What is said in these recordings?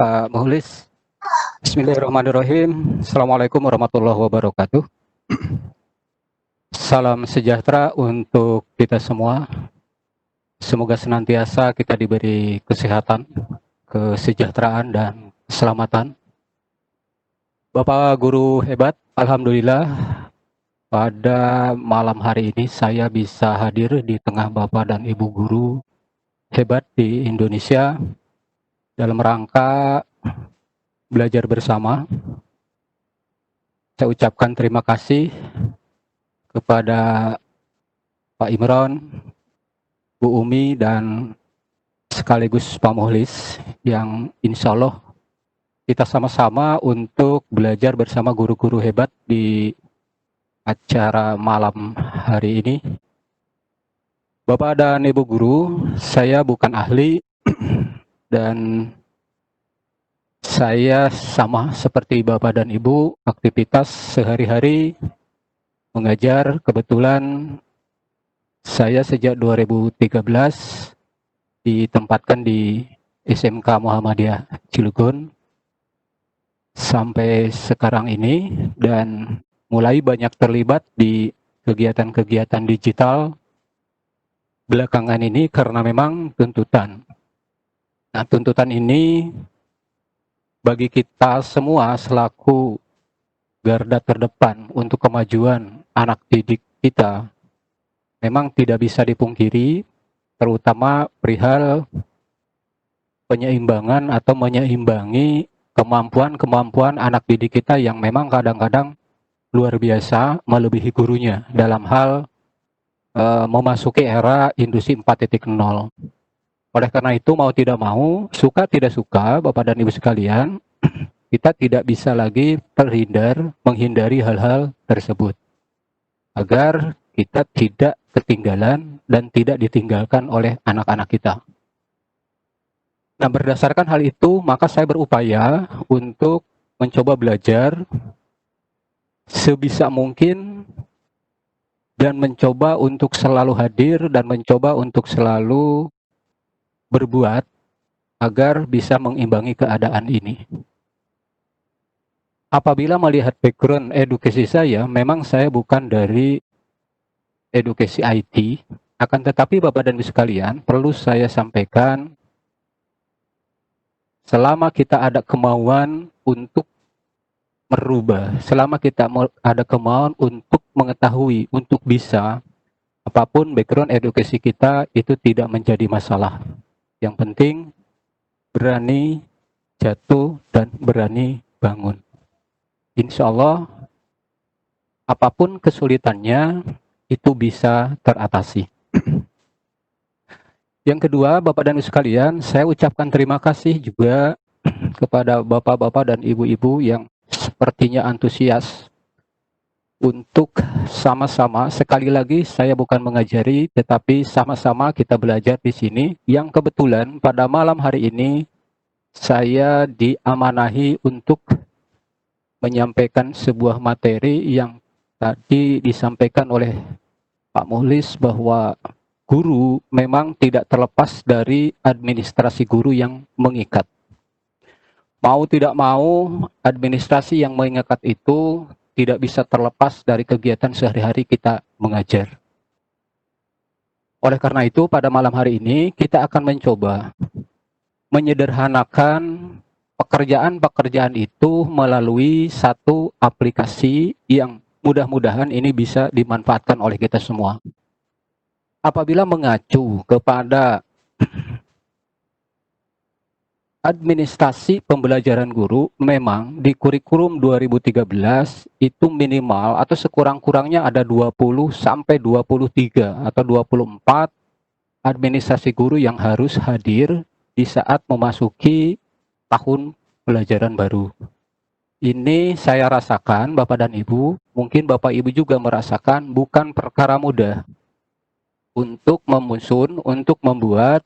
Pak Muhlis. Bismillahirrahmanirrahim. Assalamualaikum warahmatullahi wabarakatuh. Salam sejahtera untuk kita semua. Semoga senantiasa kita diberi kesehatan, kesejahteraan, dan keselamatan. Bapak guru hebat, alhamdulillah pada malam hari ini saya bisa hadir di tengah Bapak dan Ibu guru hebat di Indonesia dalam rangka belajar bersama. Saya ucapkan terima kasih kepada Pak Imron, Bu Umi, dan sekaligus Pak Muhlis yang insya Allah kita sama-sama untuk belajar bersama guru-guru hebat di acara malam hari ini. Bapak dan Ibu guru, saya bukan ahli dan saya sama seperti Bapak dan Ibu, aktivitas sehari-hari mengajar. Kebetulan saya sejak 2013 ditempatkan di SMK Muhammadiyah Cilegon sampai sekarang ini, dan mulai banyak terlibat di kegiatan-kegiatan digital belakangan ini karena memang tuntutan. Nah, tuntutan ini bagi kita semua selaku garda terdepan untuk kemajuan anak didik kita memang tidak bisa dipungkiri, terutama perihal penyeimbangan atau menyeimbangi kemampuan-kemampuan anak didik kita yang memang kadang-kadang luar biasa melebihi gurunya dalam hal memasuki era industri 4.0. Oleh karena itu, mau tidak mau, suka tidak suka, Bapak dan Ibu sekalian, kita tidak bisa lagi menghindari hal-hal tersebut agar kita tidak ketinggalan dan tidak ditinggalkan oleh anak-anak kita. Nah, berdasarkan hal itu, maka saya berupaya untuk mencoba belajar sebisa mungkin dan mencoba untuk selalu hadir dan mencoba untuk selalu berbuat agar bisa mengimbangi keadaan ini. Apabila melihat background edukasi saya, memang saya bukan dari edukasi IT, akan tetapi Bapak dan Ibu sekalian, perlu saya sampaikan, selama kita ada kemauan untuk merubah, selama kita ada kemauan untuk mengetahui, untuk bisa, apapun background edukasi kita itu tidak menjadi masalah. Yang penting berani jatuh dan berani bangun. Insya Allah apapun kesulitannya itu bisa teratasi. Yang kedua, Bapak dan Ibu sekalian, saya ucapkan terima kasih juga kepada Bapak-Bapak dan Ibu-Ibu yang sepertinya antusias untuk sama-sama, sekali lagi saya bukan mengajari, tetapi sama-sama kita belajar di sini, yang kebetulan pada malam hari ini saya diamanahi untuk menyampaikan sebuah materi yang tadi disampaikan oleh Pak Muhlis bahwa guru memang tidak terlepas dari administrasi guru yang mengikat. Mau tidak mau, administrasi yang mengikat itu tidak bisa terlepas dari kegiatan sehari-hari kita mengajar. Oleh karena itu, pada malam hari ini kita akan mencoba menyederhanakan pekerjaan-pekerjaan itu melalui satu aplikasi yang mudah-mudahan ini bisa dimanfaatkan oleh kita semua. Apabila mengacu kepada administrasi pembelajaran guru, memang di kurikulum 2013 itu minimal atau sekurang-kurangnya ada 20 sampai 23 atau 24 administrasi guru yang harus hadir di saat memasuki tahun pelajaran baru. Ini saya rasakan, Bapak dan Ibu, mungkin Bapak Ibu juga merasakan, bukan perkara mudah untuk membuat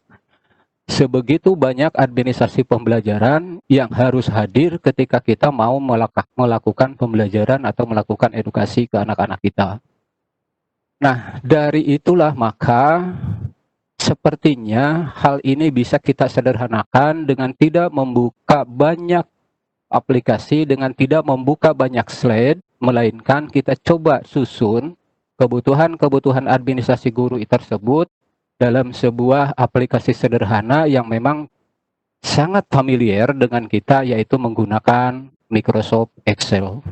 sebegitu banyak administrasi pembelajaran yang harus hadir ketika kita mau melakukan pembelajaran atau melakukan edukasi ke anak-anak kita. Nah, dari itulah maka sepertinya hal ini bisa kita sederhanakan dengan tidak membuka banyak aplikasi, dengan tidak membuka banyak slide, melainkan kita coba susun kebutuhan-kebutuhan administrasi guru tersebut dalam sebuah aplikasi sederhana yang memang sangat familiar dengan kita, yaitu menggunakan Microsoft Excel.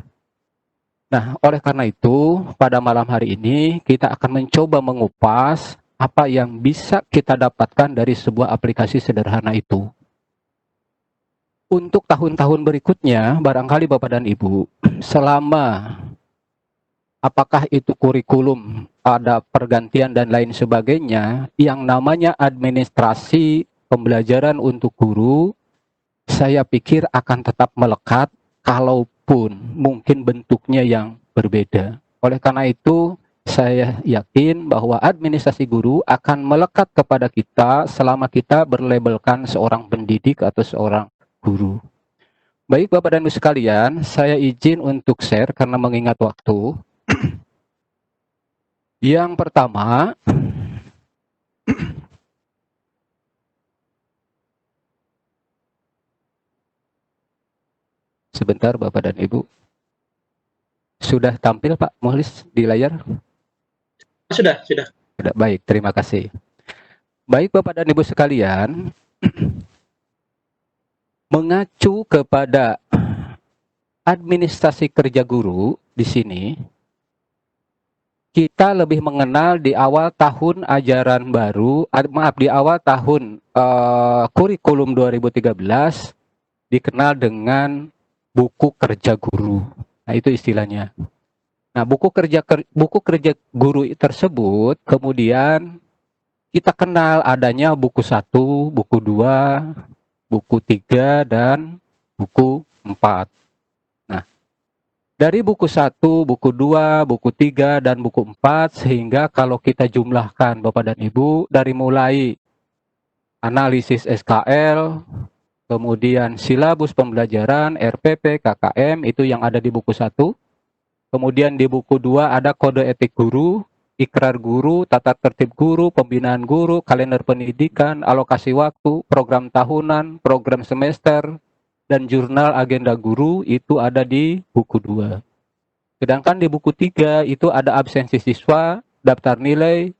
Nah, oleh karena itu, pada malam hari ini kita akan mencoba mengupas apa yang bisa kita dapatkan dari sebuah aplikasi sederhana itu. Untuk tahun-tahun berikutnya, barangkali Bapak dan Ibu, selama apakah itu kurikulum, ada pergantian dan lain sebagainya, yang namanya administrasi pembelajaran untuk guru, saya pikir akan tetap melekat, kalaupun mungkin bentuknya yang berbeda. Oleh karena itu, saya yakin bahwa administrasi guru akan melekat kepada kita selama kita berlabelkan seorang pendidik atau seorang guru. Baik Bapak dan Ibu sekalian, saya izin untuk share karena mengingat waktu. Yang pertama, sebentar Bapak dan Ibu. Sudah tampil Pak Muhlis di layar? Sudah. Baik, terima kasih. Baik Bapak dan Ibu sekalian, mengacu kepada administrasi kerja guru di sini, kita lebih mengenal di awal tahun ajaran baru, di awal tahun kurikulum 2013 dikenal dengan buku kerja guru. Nah, itu istilahnya. Nah, buku kerja guru tersebut kemudian kita kenal adanya buku 1, buku 2, buku 3, dan buku 4. Nah, dari buku 1, buku 2, buku 3, dan buku 4, sehingga kalau kita jumlahkan Bapak dan Ibu, dari mulai analisis SKL, kemudian silabus pembelajaran, RPP, KKM, itu yang ada di buku 1. Kemudian di buku 2 ada kode etik guru, ikrar guru, tata tertib guru, pembinaan guru, kalender pendidikan, alokasi waktu, program tahunan, program semester, dan jurnal agenda guru, itu ada di buku 2. Sedangkan di buku 3 itu ada absensi siswa, daftar nilai,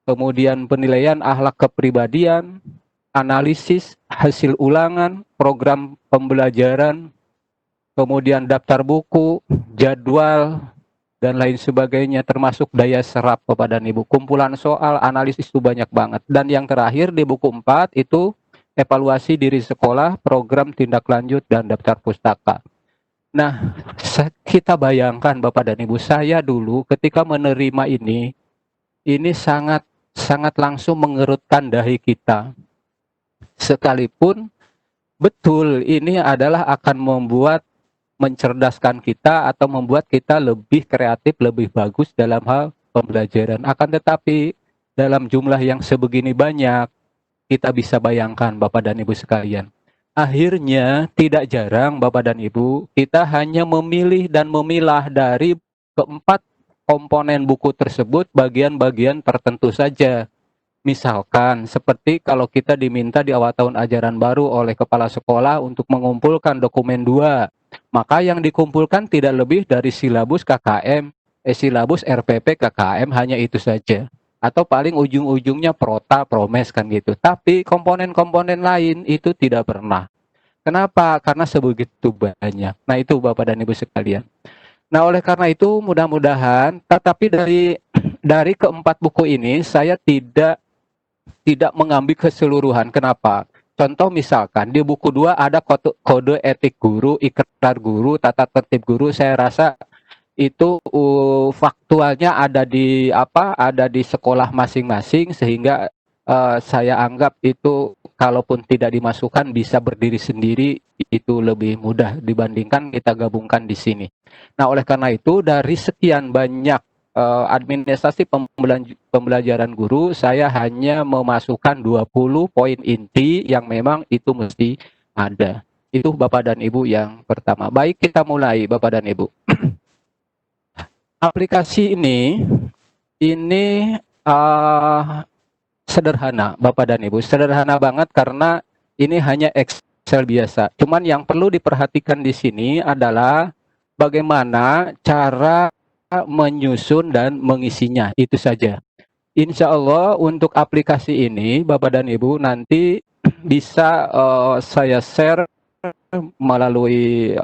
kemudian penilaian akhlak kepribadian, analisis hasil ulangan, program pembelajaran, kemudian daftar buku, jadwal, dan lain sebagainya, termasuk daya serap Bapak dan Ibu. Kumpulan soal, analisis itu banyak banget. Dan yang terakhir di buku 4 itu evaluasi diri sekolah, program tindak lanjut, dan daftar pustaka. Nah, kita bayangkan Bapak dan Ibu, saya dulu ketika menerima ini sangat langsung mengerutkan dahi kita. Sekalipun betul ini adalah akan mencerdaskan kita atau membuat kita lebih kreatif, lebih bagus dalam hal pembelajaran. Akan tetapi dalam jumlah yang sebegini banyak, kita bisa bayangkan Bapak dan Ibu sekalian. Akhirnya tidak jarang Bapak dan Ibu, kita hanya memilih dan memilah dari keempat komponen buku tersebut bagian-bagian tertentu saja. Misalkan seperti kalau kita diminta di awal tahun ajaran baru oleh kepala sekolah untuk mengumpulkan dokumen 2, maka yang dikumpulkan tidak lebih dari silabus KKM, silabus RPP KKM, hanya itu saja. Atau paling ujung-ujungnya prota, promes kan gitu. Tapi komponen-komponen lain itu tidak pernah. Kenapa? Karena sebegitu banyak. Nah, itu Bapak dan Ibu sekalian. Nah, oleh karena itu mudah-mudahan, tetapi dari keempat buku ini saya tidak mengambil keseluruhan. Kenapa? Contoh misalkan di buku 2 ada kode etik guru, ikrar guru, tata tertib guru. Saya rasa itu faktualnya ada di sekolah masing-masing, sehingga saya anggap itu kalaupun tidak dimasukkan bisa berdiri sendiri, itu lebih mudah dibandingkan kita gabungkan di sini. Nah, oleh karena itu dari sekian banyak administrasi pembelajaran guru, saya hanya memasukkan 20 poin inti yang memang itu mesti ada. Itu Bapak dan Ibu yang pertama. Baik, kita mulai Bapak dan Ibu. Aplikasi ini sederhana, Bapak dan Ibu. Sederhana banget karena ini hanya Excel biasa. Cuman yang perlu diperhatikan di sini adalah bagaimana cara menyusun dan mengisinya. Itu saja. Insya Allah untuk aplikasi ini, Bapak dan Ibu, nanti bisa saya share melalui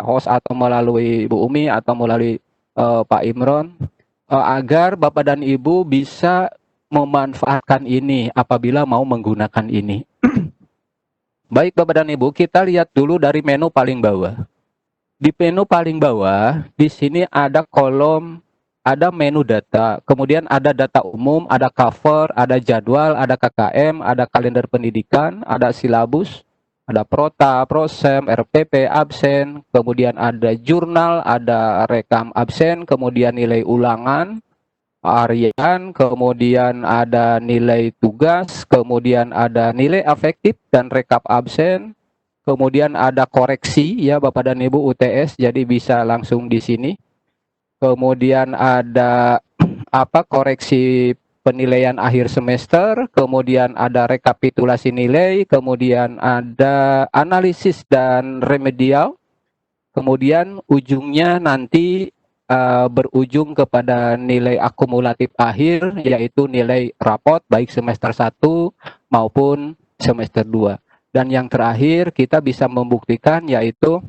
host atau melalui Bu Umi atau melalui Pak Imron agar Bapak dan Ibu bisa memanfaatkan ini apabila mau menggunakan ini. Baik Bapak dan Ibu, kita lihat dulu dari menu paling bawah. Di menu paling bawah, di sini ada kolom, ada menu data, kemudian ada data umum, ada cover, ada jadwal, ada KKM, ada kalender pendidikan, ada silabus, ada prota, prosem, RPP, absen, kemudian ada jurnal, ada rekam absen, kemudian nilai ulangan, harian, kemudian ada nilai tugas, kemudian ada nilai afektif dan rekap absen, kemudian ada koreksi ya Bapak dan Ibu UTS, jadi bisa langsung di sini. Kemudian ada koreksi penilaian akhir semester, kemudian ada rekapitulasi nilai, kemudian ada analisis dan remedial, kemudian ujungnya nanti berujung kepada nilai akumulatif akhir, yaitu nilai rapot baik semester 1 maupun semester 2. Dan yang terakhir kita bisa membuktikan yaitu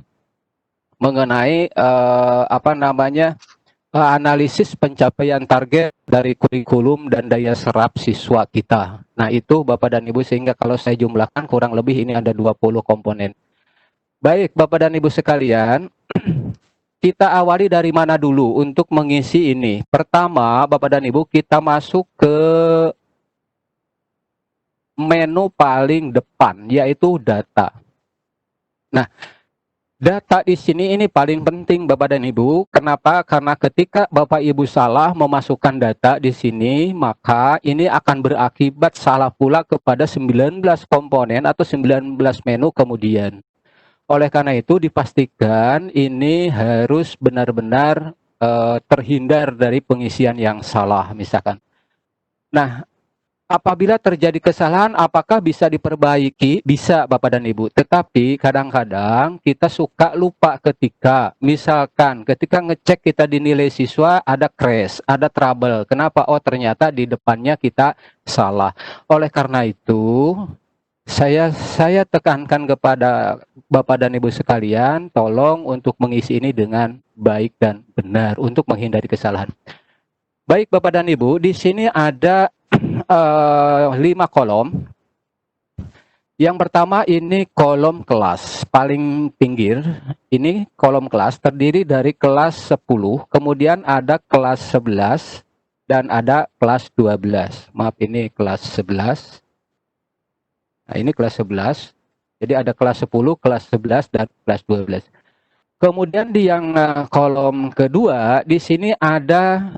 mengenai analisis pencapaian target dari kurikulum dan daya serap siswa kita. Nah itu Bapak dan Ibu, sehingga kalau saya jumlahkan kurang lebih ini ada 20 komponen. Baik Bapak dan Ibu sekalian, kita awali dari mana dulu untuk mengisi ini? Pertama, Bapak dan Ibu, kita masuk ke menu paling depan, yaitu data. Nah, data di sini ini paling penting, Bapak dan Ibu. Kenapa? Karena ketika Bapak Ibu salah memasukkan data di sini, maka ini akan berakibat salah pula kepada 19 komponen atau 19 menu kemudian. Oleh karena itu dipastikan ini harus benar-benar terhindar dari pengisian yang salah misalkan. Nah, apabila terjadi kesalahan apakah bisa diperbaiki? Bisa Bapak dan Ibu. Tetapi kadang-kadang kita suka lupa ketika misalkan ketika ngecek kita di nilai siswa ada crash, ada trouble. Kenapa? Oh ternyata di depannya kita salah. Oleh karena itu saya tekankan kepada Bapak dan Ibu sekalian, tolong untuk mengisi ini dengan baik dan benar untuk menghindari kesalahan. Baik Bapak dan Ibu, di sini ada 5 kolom. Yang pertama ini kolom kelas, paling pinggir. Ini kolom kelas terdiri dari kelas 10, kemudian ada kelas 11, dan ada kelas 12. Maaf, ini kelas 11. Nah, ini kelas 11. Jadi ada kelas 10, kelas 11, dan kelas 12. Kemudian di yang kolom kedua, di sini ada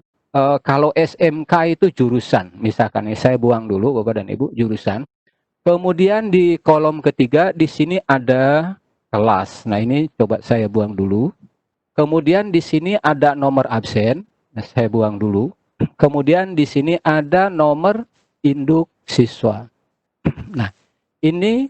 kalau SMK itu jurusan. Misalkan saya buang dulu Bapak dan Ibu, jurusan. Kemudian di kolom ketiga, di sini ada kelas. Nah, ini coba saya buang dulu. Kemudian di sini ada nomor absen. Nah, saya buang dulu. Kemudian di sini ada nomor induk siswa. Nah, ini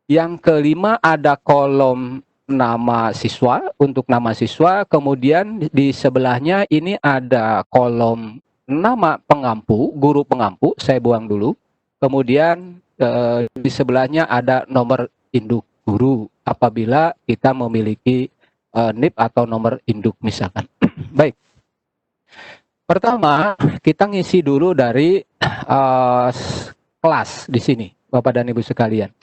yang kelima ada kolom nama siswa, untuk nama siswa. Kemudian di sebelahnya ini ada kolom nama pengampu, guru pengampu. Saya buang dulu. Kemudian di sebelahnya ada nomor induk guru apabila kita memiliki NIP atau nomor induk misalkan. Baik. Pertama, kita ngisi dulu dari kelas di sini, Bapak dan Ibu sekalian.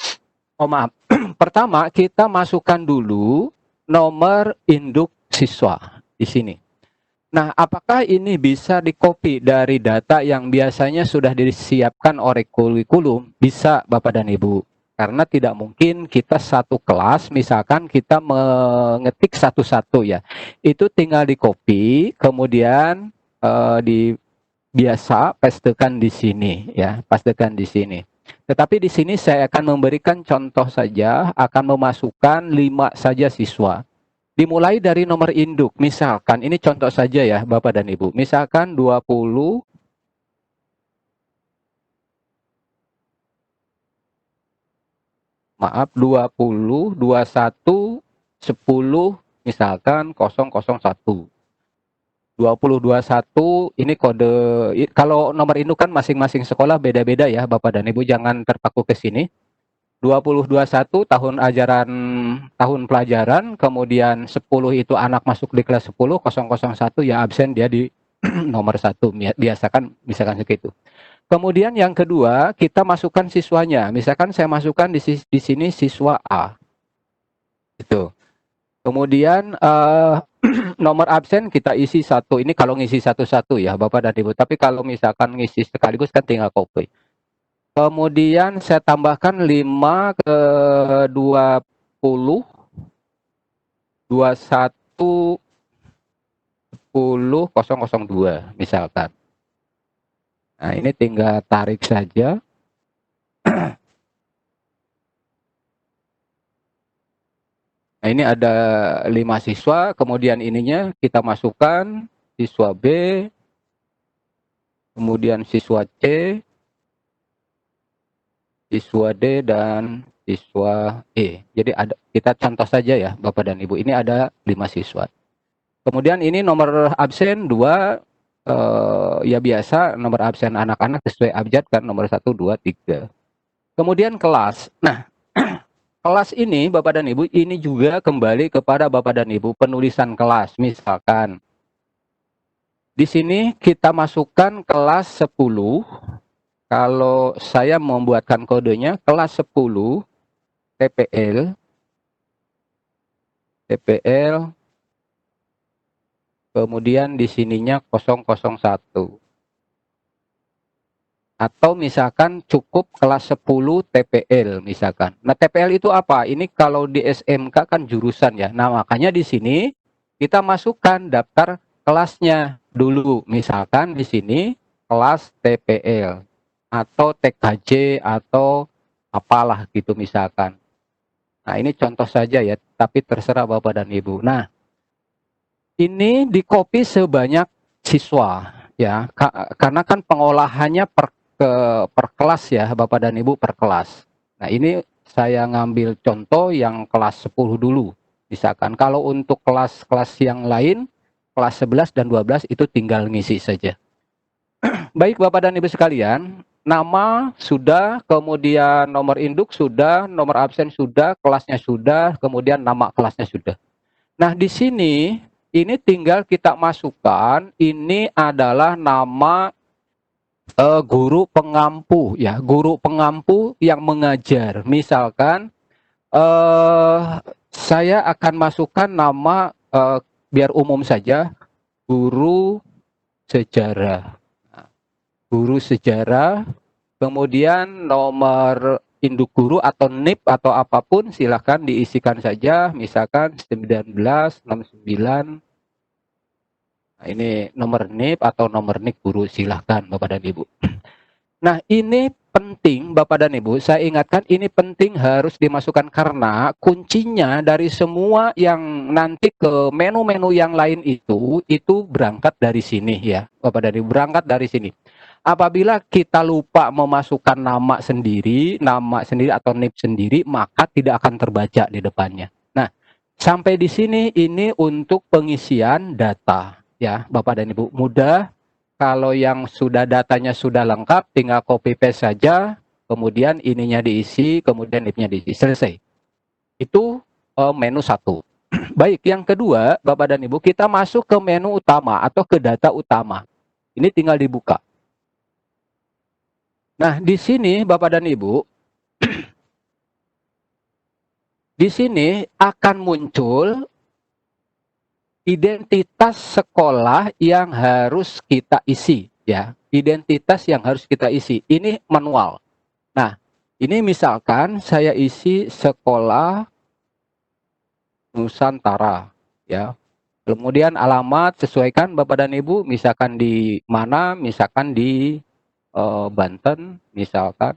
Oh maaf, pertama kita masukkan dulu nomor induk siswa di sini. Nah, apakah ini bisa di-copy dari data yang biasanya sudah disiapkan oleh kurikulum? Bisa Bapak dan Ibu. Karena tidak mungkin kita satu kelas, misalkan kita mengetik satu-satu ya. Itu tinggal di-copy, kemudian biasa pastekan di sini ya, pastekan di sini. Tetapi di sini saya akan memberikan contoh saja, akan memasukkan 5 saja siswa. Dimulai dari nomor induk, misalkan ini contoh saja ya Bapak dan Ibu. Misalkan 20 maaf 20 21 10 misalkan 001. 2021 ini kode, kalau nomor induk kan masing-masing sekolah beda-beda ya Bapak dan Ibu, jangan terpaku ke sini. 2021 tahun ajaran, tahun pelajaran, kemudian 10 itu anak masuk di kelas 10, 001 yang absen dia di nomor 1, biasakan misalkan segitu. Kemudian yang kedua, kita masukkan siswanya. Misalkan saya masukkan di sini siswa A. Itu. Kemudian nomor absen kita isi 1. Ini kalau ngisi satu-satu ya Bapak dan Ibu. Tapi kalau misalkan ngisi sekaligus kan tinggal copy. Kemudian saya tambahkan 5 ke 20 21 10 002 misalkan. Nah, ini tinggal tarik saja. Nah, ini ada 5 siswa, kemudian ininya kita masukkan siswa B, kemudian siswa C, siswa D, dan siswa E. Jadi ada, kita contoh saja ya Bapak dan Ibu, ini ada 5 siswa. Kemudian ini nomor absen 2, ya biasa nomor absen anak-anak sesuai abjad kan, nomor 1, 2, 3. Kemudian kelas. Nah, kelas ini Bapak dan Ibu, ini juga kembali kepada Bapak dan Ibu penulisan kelas. Misalkan di sini kita masukkan kelas 10. Kalau saya membuatkan kodenya kelas 10 TPL, kemudian di sininya 001. Atau misalkan cukup kelas 10 TPL misalkan. Nah, TPL itu apa? Ini kalau di SMK kan jurusan ya. Nah, makanya di sini kita masukkan daftar kelasnya dulu. Misalkan di sini kelas TPL atau TKJ atau apalah gitu misalkan. Nah, ini contoh saja ya, tapi terserah Bapak dan Ibu. Nah, ini di copy sebanyak siswa ya, karena kan pengolahannya per kelas ya Bapak dan Ibu, per kelas. Nah, ini saya ngambil contoh yang kelas 10 dulu. Misalkan kalau untuk kelas-kelas yang lain, kelas 11 dan 12 itu tinggal ngisi saja. Baik Bapak dan Ibu sekalian, nama sudah, kemudian nomor induk sudah, nomor absen sudah, kelasnya sudah, kemudian nama kelasnya sudah. Nah, di sini ini tinggal kita masukkan, ini adalah nama guru pengampu ya, guru pengampu yang mengajar. Misalkan saya akan masukkan nama, biar umum saja, guru sejarah. Guru sejarah, kemudian nomor induk guru atau NIP atau apapun silahkan diisikan saja, misalkan 1969. Nah, ini nomor NIP atau nomor NIK guru, silahkan Bapak dan Ibu. Nah, ini penting Bapak dan Ibu, saya ingatkan ini penting harus dimasukkan karena kuncinya dari semua yang nanti ke menu-menu yang lain itu berangkat dari sini ya Bapak dan Ibu, berangkat dari sini. Apabila kita lupa memasukkan nama sendiri atau NIP sendiri, maka tidak akan terbaca di depannya. Nah, sampai di sini ini untuk pengisian data ya Bapak dan Ibu. Mudah, kalau yang sudah datanya sudah lengkap tinggal copy paste saja, kemudian ininya diisi, kemudian NIP-nya diisi, selesai. Itu menu 1. Baik, yang kedua Bapak dan Ibu, kita masuk ke menu utama atau ke data utama. Ini tinggal dibuka. Nah, di sini Bapak dan Ibu, di sini akan muncul identitas sekolah yang harus kita isi ya. Identitas yang harus kita isi. Ini manual. Nah, ini misalkan saya isi sekolah Nusantara ya. Kemudian alamat sesuaikan Bapak dan Ibu, misalkan di mana, misalkan di Banten misalkan.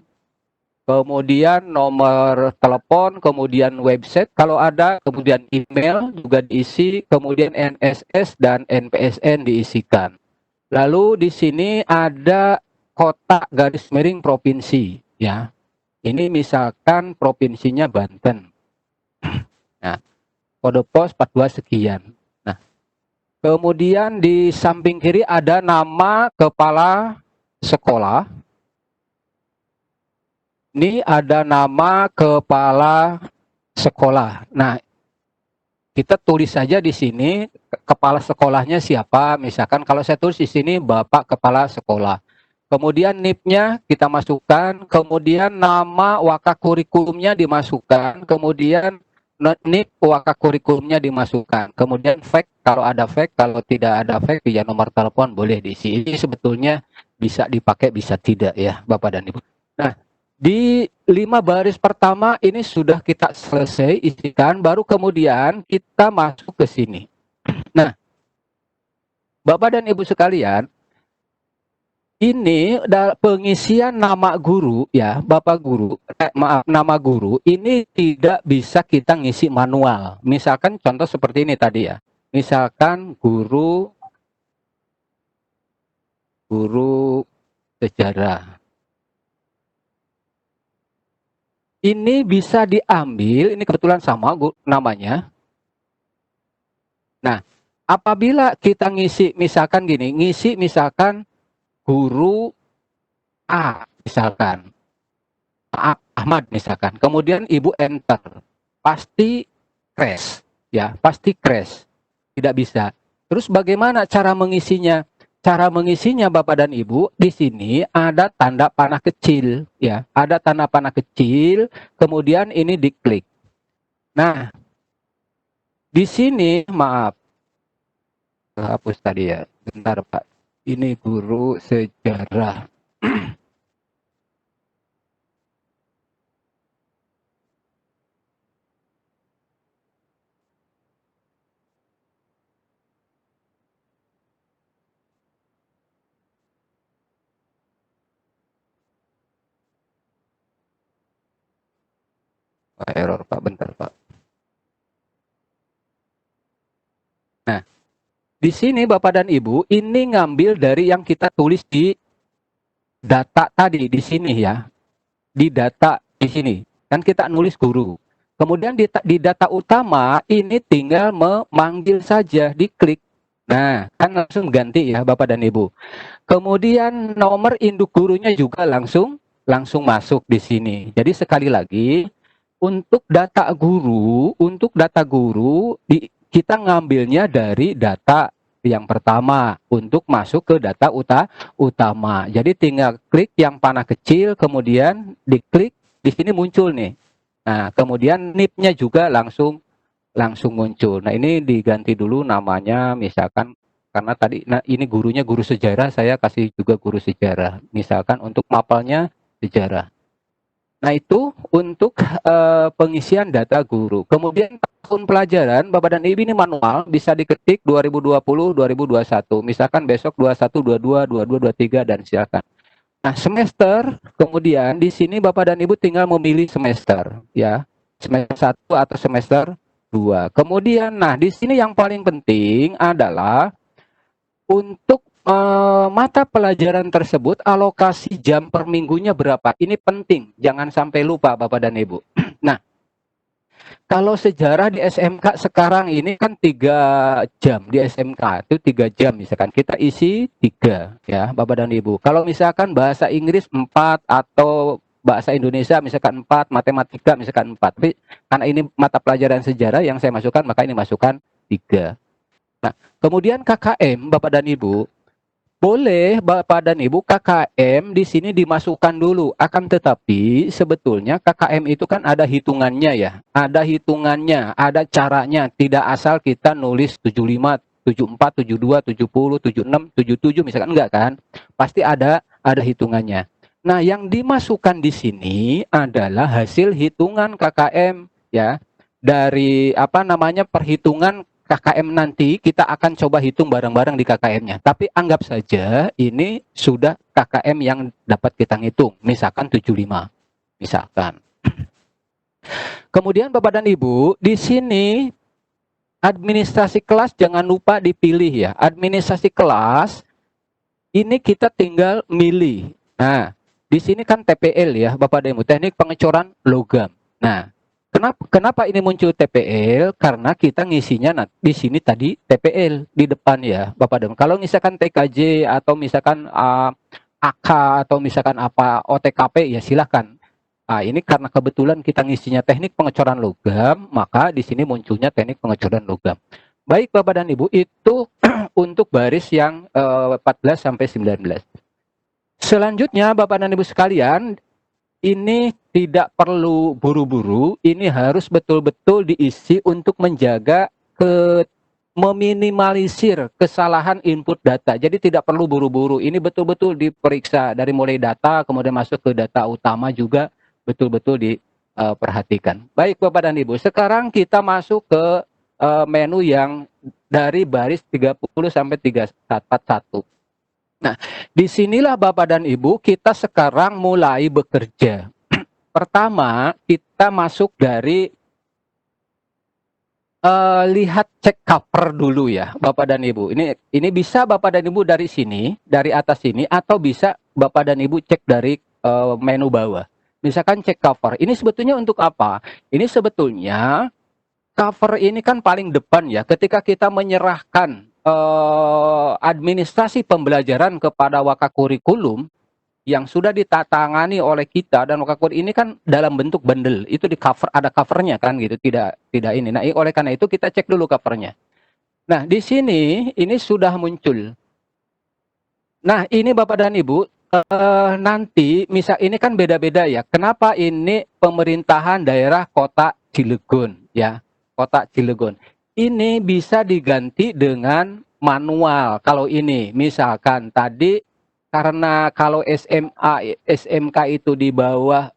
Kemudian nomor telepon, kemudian website kalau ada, kemudian email juga diisi, kemudian NSS dan NPSN diisikan. Lalu di sini ada kotak garis miring provinsi ya. Ini misalkan provinsinya Banten. Nah, kode pos 42 sekian. Nah, kemudian di samping kiri ada nama kepala sekolah. Ini ada nama kepala sekolah. Nah, kita tulis saja di sini kepala sekolahnya siapa. Misalkan kalau saya tulis di sini Bapak Kepala Sekolah. Kemudian NIP-nya kita masukkan, kemudian nama wakakurikulumnya dimasukkan, kemudian NIP wakakurikulumnya dimasukkan. Kemudian fax, kalau ada fax, kalau tidak ada fax, via nomor telepon boleh diisi. Ini sebetulnya bisa dipakai, bisa tidak ya, Bapak dan Ibu. Nah, di 5 baris pertama ini sudah kita selesai isikan, baru kemudian kita masuk ke sini. Nah, Bapak dan Ibu sekalian, ini pengisian nama guru ya, Bapak guru, maaf, nama guru ini tidak bisa kita ngisi manual. Misalkan contoh seperti ini tadi ya. Misalkan guru sejarah. Ini bisa diambil, ini kebetulan sama namanya. Nah, apabila kita ngisi misalkan gini, ngisi misalkan guru A misalkan, Ahmad misalkan, kemudian Ibu enter, pasti crash ya, pasti crash, tidak bisa. Terus bagaimana cara mengisinya? Cara mengisinya Bapak dan Ibu, di sini ada tanda panah kecil ya, ada tanda panah kecil, kemudian ini diklik. Nah, di sini maaf, hapus tadi ya, bentar Pak. Ini guru sejarah. Error Pak, bentar Pak. Nah, di sini Bapak dan Ibu, ini ngambil dari yang kita tulis di data tadi, di sini ya. Di data, di sini. Kan kita nulis guru. Kemudian di data utama, ini tinggal memanggil saja, diklik. Nah, kan langsung ganti ya Bapak dan Ibu. Kemudian nomor induk gurunya juga langsung masuk di sini. Jadi sekali lagi, untuk data guru kita ngambilnya dari data yang pertama untuk masuk ke data utama. Jadi tinggal klik yang panah kecil, kemudian diklik, di sini muncul nih. Nah, kemudian NIP-nya juga langsung muncul. Nah, ini diganti dulu namanya, misalkan karena tadi, nah ini gurunya guru sejarah, saya kasih juga guru sejarah. Misalkan untuk mapelnya sejarah. Nah, itu untuk pengisian data guru. Kemudian tahun pelajaran, Bapak dan Ibu ini manual, bisa diketik 2020, 2021. Misalkan besok 21, 22, 22, 23, dan silakan. Nah, semester, kemudian di sini Bapak dan Ibu tinggal memilih semester. Ya, semester 1 atau semester 2. Kemudian, nah di sini yang paling penting adalah untuk mata pelajaran tersebut, alokasi jam per minggunya berapa? Ini penting, jangan sampai lupa Bapak dan Ibu. Nah, kalau sejarah di SMK sekarang ini kan 3 jam di SMK, itu 3 jam misalkan. Kita isi 3 ya Bapak dan Ibu. Kalau misalkan bahasa Inggris 4 atau bahasa Indonesia misalkan 4, matematika misalkan 4. Tapi karena ini mata pelajaran sejarah yang saya masukkan, maka ini masukkan 3. Nah, kemudian KKM Bapak dan Ibu, boleh Bapak dan Ibu KKM di sini dimasukkan dulu. Akan tetapi sebetulnya KKM itu kan ada hitungannya ya. Ada hitungannya, ada caranya. Tidak asal kita nulis 75, 74, 72, 70, 76, 77 misalkan, enggak kan? Pasti ada hitungannya. Nah, yang dimasukkan di sini adalah hasil hitungan KKM ya. Dari perhitungan KKM nanti kita akan coba hitung bareng-bareng di KKM-nya. Tapi anggap saja ini sudah KKM yang dapat kita hitung. Misalkan 75. Misalkan. Kemudian Bapak dan Ibu, di sini administrasi kelas jangan lupa dipilih ya. Administrasi kelas ini kita tinggal milih. Nah, di sini kan TPL ya, Bapak dan Ibu, teknik pengecoran logam. Nah, kenapa ini muncul TPL? Karena kita ngisinya di sini tadi TPL di depan ya, Bapak dan Ibu. Kalau misalkan TKJ atau misalkan AK atau misalkan apa OTKP ya silahkan. Nah, ini karena kebetulan kita ngisinya teknik pengecoran logam, maka di sini munculnya teknik pengecoran logam. Baik Bapak dan Ibu, itu untuk baris yang 14 sampai 19. Selanjutnya Bapak dan Ibu sekalian, ini tidak perlu buru-buru, ini harus betul-betul diisi untuk menjaga meminimalisir kesalahan input data. Jadi tidak perlu buru-buru, ini betul-betul diperiksa dari mulai data, kemudian masuk ke data utama juga betul-betul diperhatikan. Baik Bapak dan Ibu, sekarang kita masuk ke menu yang dari baris 30 sampai 341. Nah, disinilah Bapak dan Ibu kita sekarang mulai bekerja. Pertama, kita masuk dari lihat cek cover dulu ya, Bapak dan Ibu. Ini bisa Bapak dan Ibu dari sini, dari atas sini, atau bisa Bapak dan Ibu cek dari menu bawah. Misalkan cek cover. Ini sebetulnya untuk apa? Ini sebetulnya cover ini kan paling depan ya. Ketika kita menyerahkan administrasi pembelajaran kepada Wakakurikulum yang sudah ditatangani oleh kita, dan Wakakuri ini kan dalam bentuk bundle, itu di cover, ada covernya kan gitu, tidak ini. Nah, oleh karena itu kita cek dulu covernya. Nah, di sini ini sudah muncul. Nah, ini Bapak dan Ibu, nanti misal ini kan beda-beda ya. Kenapa ini pemerintahan daerah Kota Cilegon ya, Kota Cilegon. Ini bisa diganti dengan manual. Kalau ini misalkan tadi karena kalau SMA, SMK itu di bawah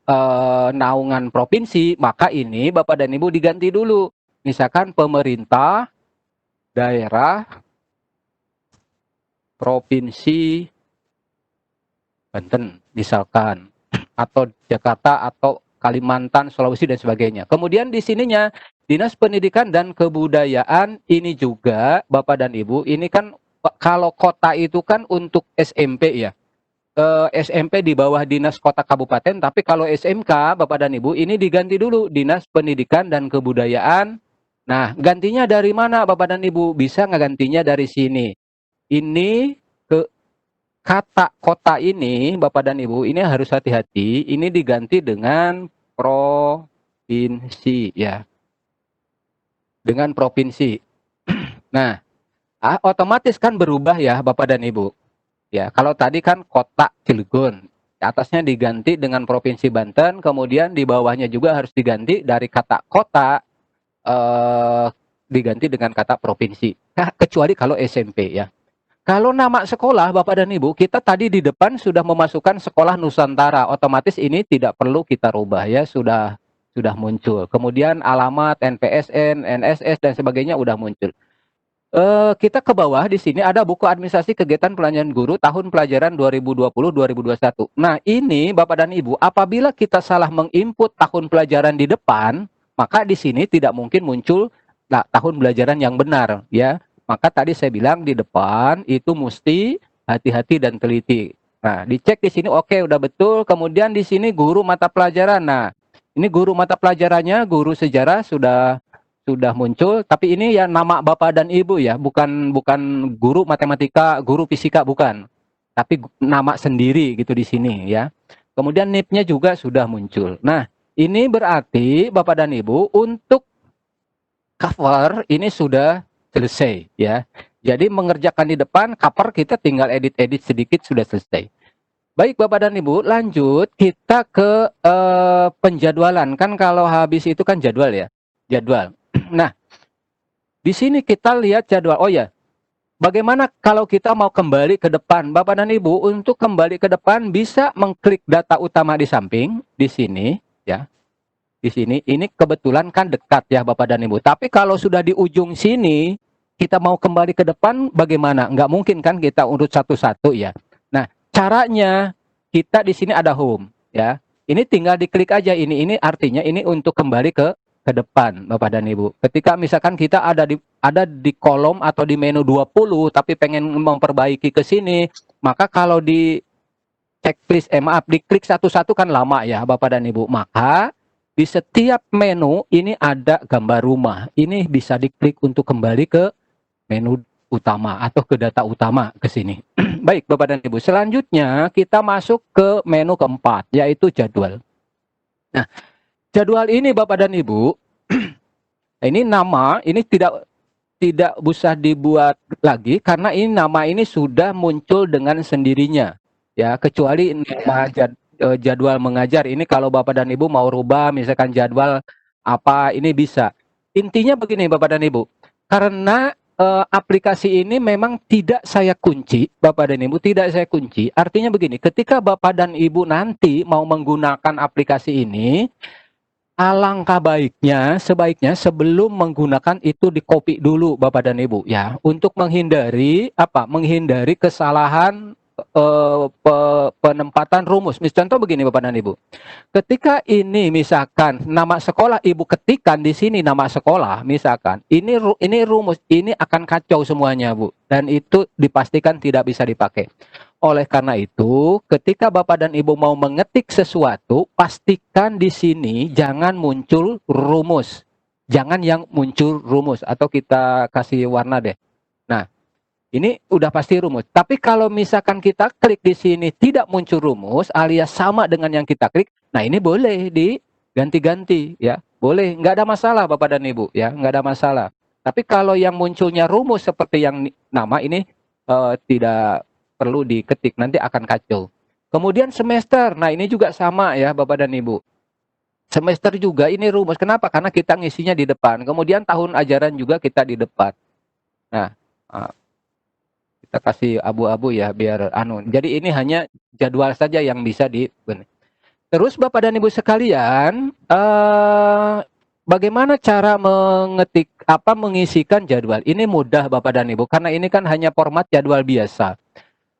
naungan provinsi, maka ini Bapak dan Ibu diganti dulu. Misalkan pemerintah daerah provinsi Banten misalkan, atau Jakarta atau Kalimantan, Sulawesi dan sebagainya. Kemudian di sininya Dinas Pendidikan dan Kebudayaan ini juga Bapak dan Ibu, ini kan kalau kota itu kan untuk SMP ya. SMP di bawah Dinas Kota Kabupaten, tapi kalau SMK Bapak dan Ibu ini diganti dulu Dinas Pendidikan dan Kebudayaan. Nah, gantinya dari mana Bapak dan Ibu? Bisa nggak gantinya dari sini? Ini ke kata kota ini Bapak dan Ibu ini harus hati-hati, ini diganti dengan provinsi ya. Dengan provinsi. Nah, otomatis kan berubah ya Bapak dan Ibu. Ya, kalau tadi kan kota Cilegon, atasnya diganti dengan Provinsi Banten, kemudian di bawahnya juga harus diganti dari kata kota diganti dengan kata provinsi. Nah, kecuali kalau SMP ya. Kalau nama sekolah Bapak dan Ibu, kita tadi di depan sudah memasukkan Sekolah Nusantara, otomatis ini tidak perlu kita rubah ya, sudah muncul. Kemudian alamat, NPSN, NSS dan sebagainya udah muncul. Kita ke bawah di sini ada buku administrasi kegiatan pelayanan guru tahun pelajaran 2020-2021. Nah, ini Bapak dan Ibu, apabila kita salah menginput tahun pelajaran di depan, maka di sini tidak mungkin muncul tahun pelajaran yang benar, ya. Maka tadi saya bilang di depan itu mesti hati-hati dan teliti. Nah, dicek di sini oke, udah betul. Kemudian di sini guru mata pelajaran. Nah, ini guru mata pelajarannya guru sejarah sudah muncul, tapi ini ya nama Bapak dan Ibu ya, bukan guru matematika, guru fisika bukan. Tapi nama sendiri gitu di sini ya. Kemudian NIP-nya juga sudah muncul. Nah, ini berarti Bapak dan Ibu untuk cover ini sudah selesai ya. Jadi mengerjakan di depan, cover kita tinggal edit-edit sedikit sudah selesai. Baik Bapak dan Ibu, lanjut kita ke penjadwalan. Kan kalau habis itu kan jadwal ya. Jadwal. Nah, di sini kita lihat jadwal. Oh ya, bagaimana kalau kita mau kembali ke depan? Bapak dan Ibu, untuk kembali ke depan bisa mengklik data utama di samping, di sini, ya. Di sini, ini kebetulan kan dekat ya Bapak dan Ibu. Tapi kalau sudah di ujung sini, kita mau kembali ke depan bagaimana? Nggak mungkin kan kita urut satu-satu ya. Nah, caranya kita di sini ada home, ya. Ini tinggal diklik aja ini. Ini artinya ini untuk kembali ke depan Bapak dan Ibu. Ketika misalkan kita ada di kolom atau di menu 20 tapi pengen memperbaiki ke sini, maka kalau di checklist, maaf, diklik satu-satu kan lama ya Bapak dan Ibu. Maka di setiap menu ini ada gambar rumah. Ini bisa diklik untuk kembali ke menu utama atau ke data utama ke sini. Baik Bapak dan Ibu, selanjutnya kita masuk ke menu keempat, yaitu jadwal. Nah, jadwal ini Bapak dan Ibu, ini nama, ini tidak usah dibuat lagi karena ini nama ini sudah muncul dengan sendirinya. Ya, kecuali nama jadwal mengajar ini kalau Bapak dan Ibu mau rubah misalkan jadwal apa ini bisa. Intinya begini Bapak dan Ibu, karena aplikasi ini memang tidak saya kunci, Bapak dan Ibu, tidak saya kunci. Artinya begini, ketika Bapak dan Ibu nanti mau menggunakan aplikasi ini, alangkah baiknya, sebaiknya sebelum menggunakan itu di-copy dulu Bapak dan Ibu ya, untuk menghindari apa? Menghindari kesalahan penempatan rumus. Contoh begini Bapak dan Ibu. Ketika ini misalkan nama sekolah Ibu ketikkan di sini nama sekolah, misalkan ini rumus, ini akan kacau semuanya Bu, dan itu dipastikan tidak bisa dipakai. Oleh karena itu, ketika Bapak dan Ibu mau mengetik sesuatu, pastikan di sini jangan muncul rumus. Jangan yang muncul rumus, atau kita kasih warna deh. Nah, ini udah pasti rumus. Tapi kalau misalkan kita klik di sini tidak muncul rumus, alias sama dengan yang kita klik, nah ini boleh diganti-ganti ya. Boleh, nggak ada masalah Bapak dan Ibu ya, nggak ada masalah. Tapi kalau yang munculnya rumus seperti yang nama ini tidak perlu diketik, nanti akan kacau. Kemudian semester, nah ini juga sama ya Bapak dan Ibu. Semester juga ini rumus, kenapa? Karena kita ngisinya di depan. Kemudian tahun ajaran juga kita di depan. Nah, kita kasih abu-abu ya biar anu. Jadi ini hanya jadwal saja yang bisa di. Terus Bapak dan Ibu sekalian, bagaimana cara mengisikan jadwal? Ini mudah Bapak dan Ibu, karena ini kan hanya format jadwal biasa.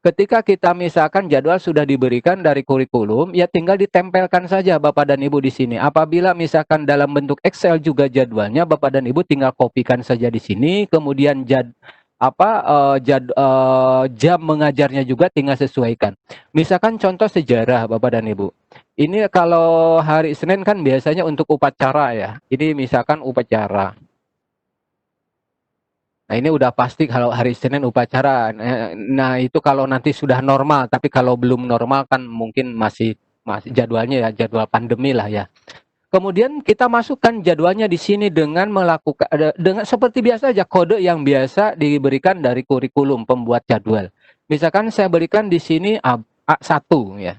Ketika kita misalkan jadwal sudah diberikan dari kurikulum, ya tinggal ditempelkan saja Bapak dan Ibu di sini. Apabila misalkan dalam bentuk Excel juga jadwalnya, Bapak dan Ibu tinggal kopikan saja di sini, kemudian jam mengajarnya juga tinggal sesuaikan. Misalkan contoh sejarah Bapak dan Ibu. Ini kalau hari Senin kan biasanya untuk upacara ya. Ini misalkan upacara. Nah ini udah pasti kalau hari Senin upacara. Nah itu kalau nanti sudah normal, tapi kalau belum normal kan mungkin masih jadwalnya ya jadwal pandemi lah ya. Kemudian kita masukkan jadwalnya di sini dengan melakukan seperti biasa aja kode yang biasa diberikan dari kurikulum pembuat jadwal. Misalkan saya berikan di sini A1 ya.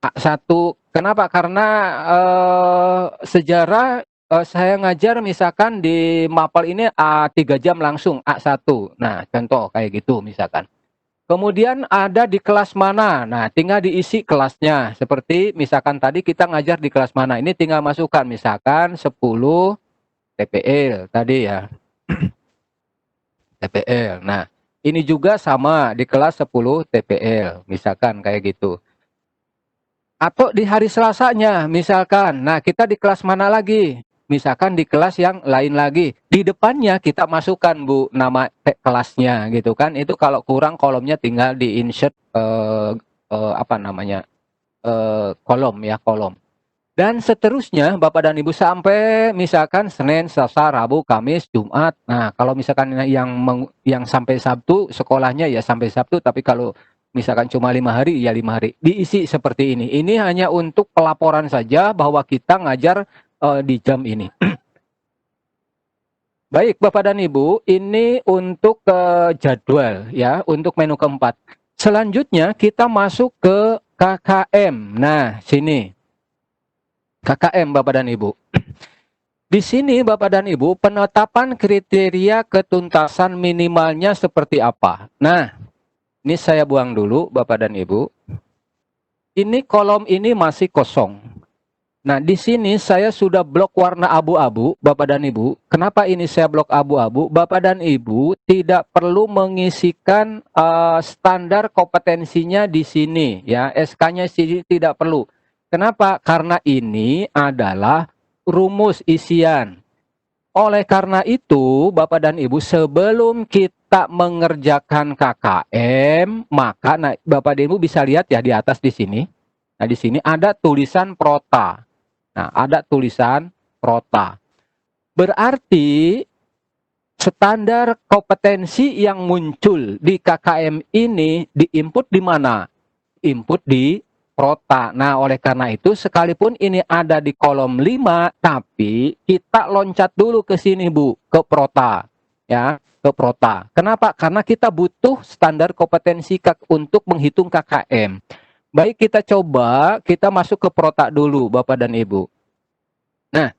A1 kenapa? Karena sejarah saya ngajar misalkan di mapel ini 3 jam langsung A1. Nah, contoh kayak gitu misalkan. Kemudian ada di kelas mana? Nah, tinggal diisi kelasnya. Seperti misalkan tadi kita ngajar di kelas mana? Ini tinggal masukkan misalkan 10 TPL tadi ya. TPL. Nah, ini juga sama di kelas 10 TPL. Misalkan kayak gitu. Atau di hari Selasanya misalkan. Nah, kita di kelas mana lagi? Misalkan di kelas yang lain lagi. Di depannya kita masukkan Bu nama kelasnya gitu kan. Itu kalau kurang kolomnya tinggal di insert kolom ya, kolom. Dan seterusnya Bapak dan Ibu sampai misalkan Senin, Selasa, Rabu, Kamis, Jumat. Nah, kalau misalkan yang sampai Sabtu sekolahnya ya sampai Sabtu, tapi kalau misalkan cuma 5 hari ya 5 hari. Diisi seperti ini. Ini hanya untuk pelaporan saja bahwa kita ngajar di jam ini. Baik Bapak dan Ibu, ini untuk jadwal ya, untuk menu keempat. Selanjutnya kita masuk ke KKM. Nah, sini. KKM Bapak dan Ibu. Di sini Bapak dan Ibu, penetapan kriteria ketuntasan minimalnya seperti apa? Nah, ini saya buang dulu Bapak dan Ibu. Ini kolom ini masih kosong. Nah, di sini saya sudah blok warna abu-abu, Bapak dan Ibu. Kenapa ini saya blok abu-abu? Bapak dan Ibu tidak perlu mengisikan standar kompetensinya di sini, ya. SK-nya sini tidak perlu. Kenapa? Karena ini adalah rumus isian. Oleh karena itu, Bapak dan Ibu, sebelum kita kita mengerjakan KKM, maka nah, Bapak dan Ibu bisa lihat ya di atas di sini. Nah, di sini ada tulisan prota. Nah, ada tulisan prota. Berarti standar kompetensi yang muncul di KKM ini diinput di mana? Input di prota. Nah, oleh karena itu sekalipun ini ada di kolom 5, tapi kita loncat dulu ke sini, Bu, ke prota. Ya, ke prota. Kenapa? Karena kita butuh standar kompetensi untuk menghitung KKM. Baik, kita coba, kita masuk ke prota dulu, Bapak dan Ibu. Nah,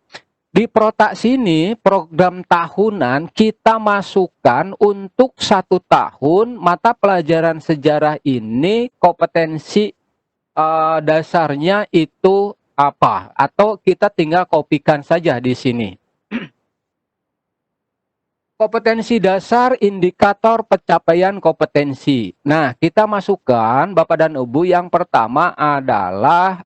di prota sini, program tahunan kita masukkan untuk 1 tahun mata pelajaran sejarah ini kompetensi dasarnya itu apa? Atau kita tinggal kopikan saja di sini. Kompetensi dasar, indikator pencapaian kompetensi. Nah, kita masukkan Bapak dan Ibu, yang pertama adalah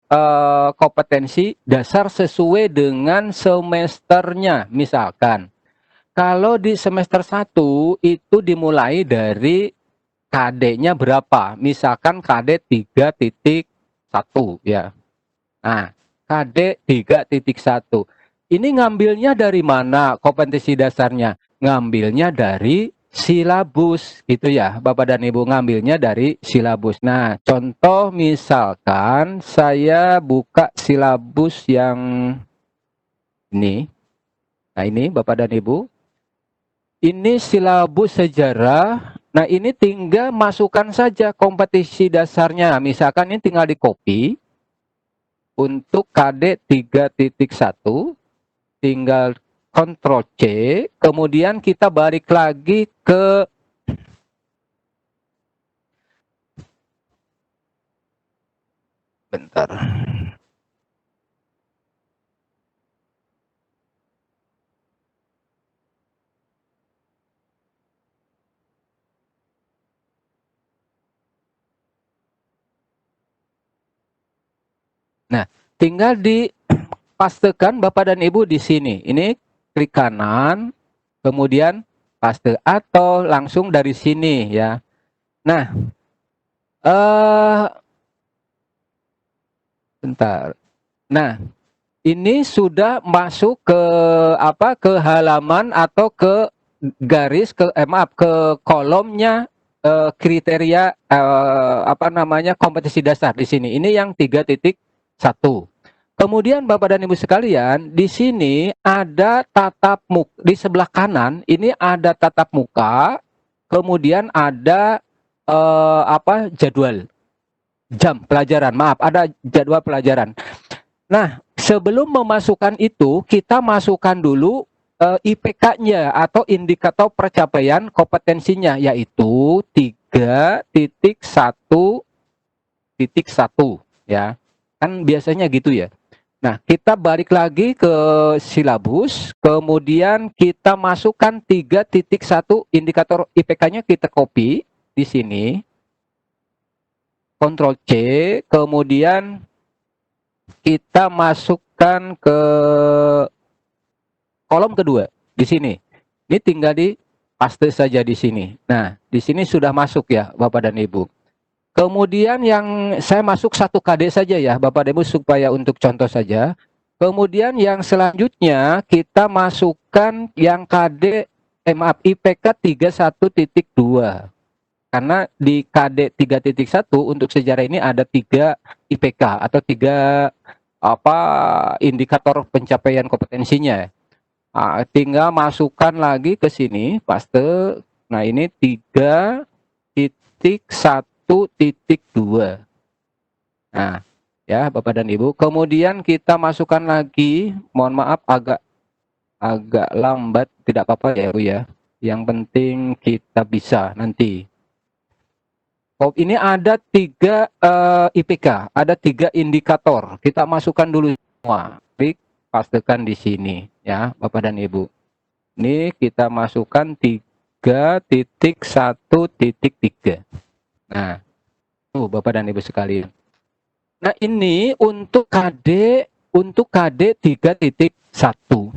kompetensi dasar sesuai dengan semesternya. Misalkan, kalau di semester 1 itu dimulai dari KD-nya berapa? Misalkan KD 3.1 ya. Nah, KD 3.1. Ini ngambilnya dari mana kompetensi dasarnya? Ngambilnya dari silabus gitu ya, Bapak dan Ibu, ngambilnya dari silabus. Nah, contoh misalkan saya buka silabus yang ini. Nah, ini Bapak dan Ibu. Ini silabus sejarah. Nah, ini tinggal masukkan saja kompetensi dasarnya. Misalkan ini tinggal di copy. Untuk KD 3.1, tinggal Ctrl C, kemudian kita balik lagi ke bentar. Nah, tinggal dipastekan Bapak dan Ibu di sini. Ini klik kanan, kemudian paste atau langsung dari sini ya. Nah, bentar. Nah, ini sudah masuk ke apa? Ke halaman atau ke garis maaf, ke kolomnya kriteria apa namanya kompetensi dasar di sini. Ini yang 3.1. Kemudian Bapak dan Ibu sekalian, di sini ada tatap muka di sebelah kanan. Ini ada tatap muka, kemudian ada apa? Jadwal jam pelajaran. Maaf, ada jadwal pelajaran. Nah, sebelum memasukkan itu, kita masukkan dulu IPK-nya atau indikator pencapaian kompetensinya, yaitu 3.1.1 ya. Kan biasanya gitu ya. Nah, kita balik lagi ke silabus, kemudian kita masukkan 3.1 indikator IPK-nya, kita copy di sini. Ctrl C, kemudian kita masukkan ke kolom kedua di sini. Ini tinggal di paste saja di sini. Nah, di sini sudah masuk ya, Bapak dan Ibu. Kemudian yang saya masuk 1 KD saja ya, Bapak dan Ibu, supaya untuk contoh saja. Kemudian yang selanjutnya kita masukkan yang KD maaf, IPK 31.2. Karena di KD 3.1 untuk sejarah ini ada 3 IPK atau 3 apa indikator pencapaian kompetensinya. Nah, tinggal masukkan lagi ke sini paste. Nah, ini 3.1.2. Nah, ya Bapak dan Ibu. Kemudian kita masukkan lagi, mohon maaf agak lambat, tidak apa-apa ya Bu ya. Yang penting kita bisa nanti. Oh, ini ada 3 IPK, ada 3 indikator. Kita masukkan dulu semua. Klik, pastekan di sini ya, Bapak dan Ibu. Ini kita masukkan 3.1.3. Nah, tuh Bapak dan Ibu sekalian. Nah, ini untuk KD 3.1.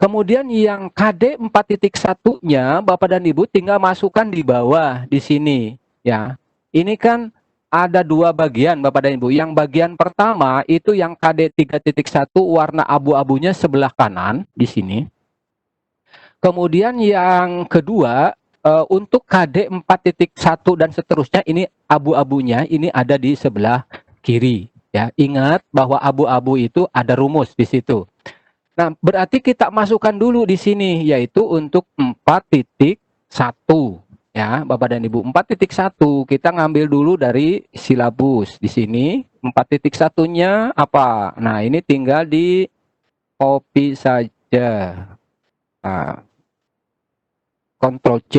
Kemudian yang KD 4.1-nya Bapak dan Ibu tinggal masukkan di bawah di sini ya. Ini kan ada dua bagian Bapak dan Ibu. Yang bagian pertama itu yang KD 3.1 warna abu-abunya sebelah kanan di sini. Kemudian yang kedua untuk KD 4.1 dan seterusnya ini abu-abunya ini ada di sebelah kiri ya. Ingat bahwa abu-abu itu ada rumus di situ. Nah, berarti kita masukkan dulu di sini, yaitu untuk 4.1. Ya, Bapak dan Ibu, 4.1 kita ngambil dulu dari silabus. Di sini 4.1-nya apa? Nah, ini tinggal di copy saja. Nah, Ctrl C,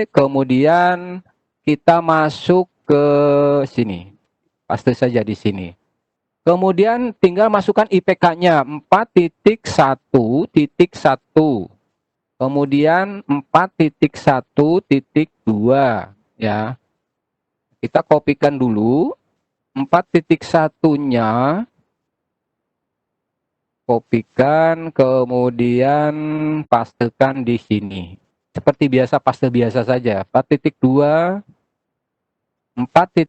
kemudian kita masuk ke sini. Paste saja di sini. Kemudian tinggal masukkan IPK-nya 4.1.1. Kemudian 4.1.2 ya. Kita kopikan dulu 4.1-nya. Kopikan kemudian pastekan di sini. Seperti biasa paste biasa saja. 4.2 4.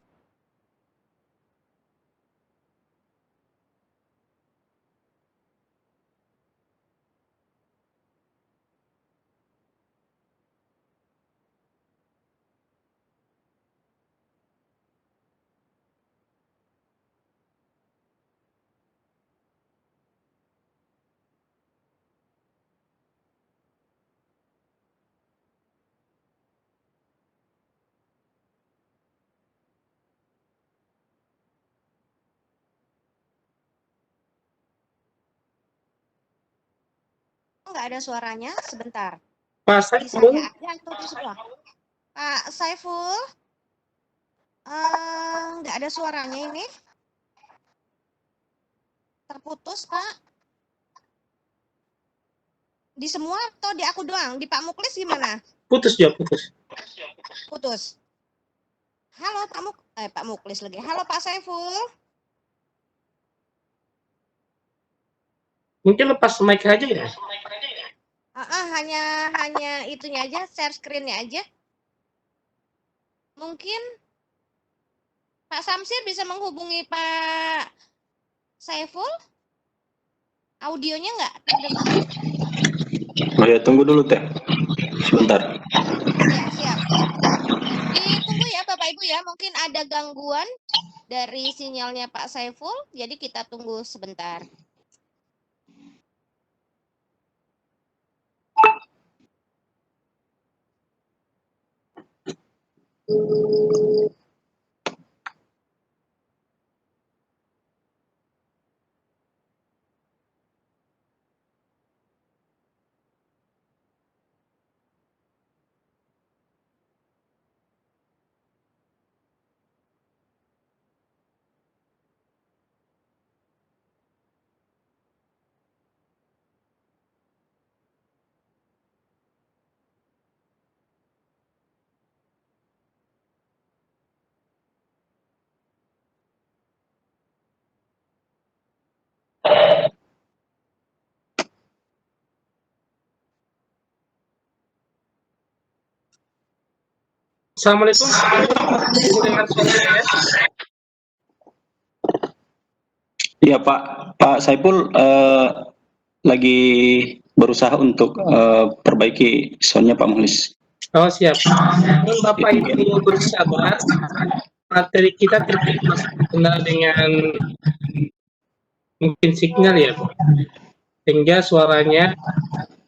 Nggak ada suaranya, sebentar. Pak Di Saiful, saya aja atau di semua? Pak Saiful, nggak ada suaranya ini. Terputus, Pak. Di semua atau di aku doang? Di Pak Muklis gimana? putus ya, putus. Putus. Halo Pak Muklis lagi. Halo Pak Saiful. Mungkin lepas mic aja ya. Hanya itunya aja, share screen-nya aja. Mungkin Pak Samsir bisa menghubungi Pak Saiful? Audionya nggak terdengar? Oh ya, tunggu dulu Teh. Sebentar. Ya, siap. Ditunggu ya Bapak Ibu ya, mungkin ada gangguan dari sinyalnya Pak Saiful, jadi kita tunggu sebentar. Assalamualaikum. Ibu dengar suara saya? Iya Pak Saiful lagi berusaha untuk perbaiki soundnya Pak Muhlis. Oh, siap. Mohon Bapak Ibu bersabar. Materi kita terkait masalah dengan mungkin signal ya, Pak. Sehingga suaranya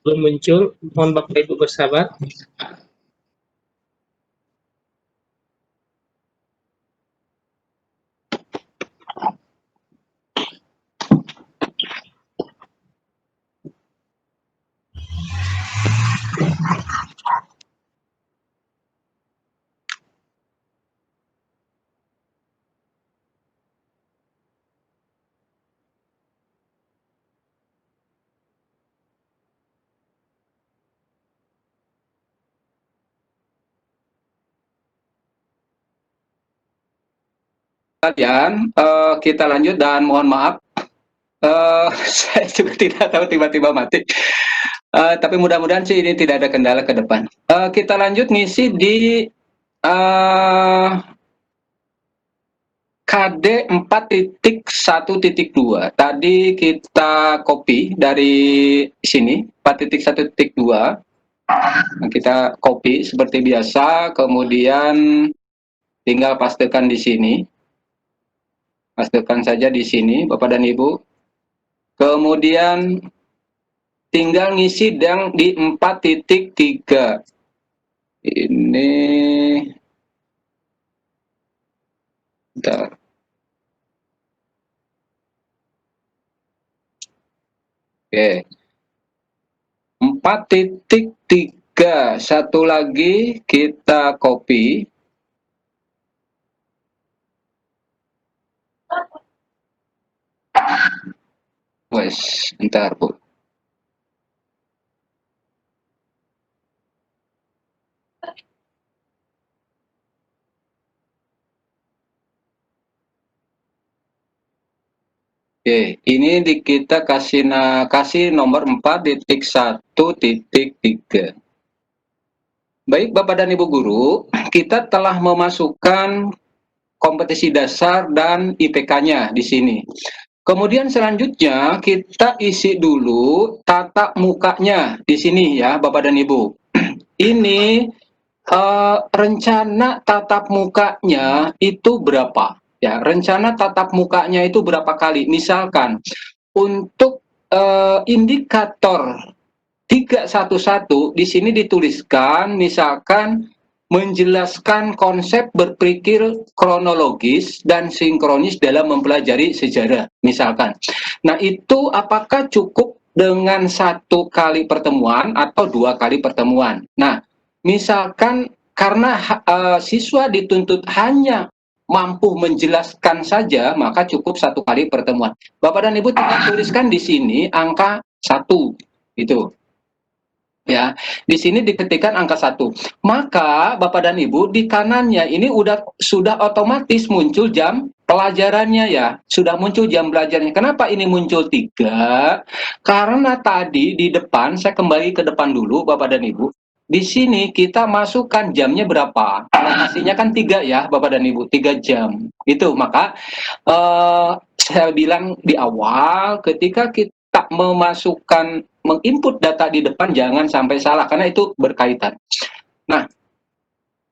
belum muncul. Mohon Bapak Ibu bersabar. Kalian kita lanjut dan mohon maaf saya juga tidak tahu tiba-tiba mati. Tapi mudah-mudahan sih ini tidak ada kendala ke depan. Kita lanjut ngisi di eh, KD 4.1.2. Tadi kita copy dari sini 4.1.2. Nah, kita copy seperti biasa, kemudian tinggal pastekan di sini. Pastekan saja di sini, Bapak dan Ibu. Kemudian tinggal ngisi yang di 4.3. Ini bentar. Oke. 4.3. Satu lagi kita copy. Wes, bentar, Bu. Oke, ini kita kasih nomor 4.1.3. Baik, Bapak dan Ibu guru, kita telah memasukkan kompetisi dasar dan IPK-nya di sini. Kemudian selanjutnya kita isi dulu tatap mukanya di sini ya, Bapak dan Ibu. Ini rencana tatap mukanya itu berapa? Ya, rencana tatap mukanya itu berapa kali? Misalkan untuk indikator 311 di sini dituliskan misalkan menjelaskan konsep berpikir kronologis dan sinkronis dalam mempelajari sejarah misalkan. Nah, itu apakah cukup dengan 1 kali pertemuan atau 2 kali pertemuan? Nah, misalkan karena siswa dituntut hanya mampu menjelaskan saja, maka cukup 1 kali pertemuan. Bapak dan Ibu tinggal tuliskan di sini angka 1, itu. Ya, di sini diketikkan angka 1. Maka Bapak dan Ibu di kanannya ini sudah otomatis muncul jam pelajarannya ya. Sudah muncul jam belajarnya. Kenapa ini muncul 3? Karena tadi di depan, saya kembali ke depan dulu Bapak dan Ibu. Di sini kita masukkan jamnya berapa? Hasilnya kan 3 ya Bapak dan Ibu, 3 jam. Itu maka saya bilang di awal ketika kita menginput data di depan jangan sampai salah karena itu berkaitan. Nah,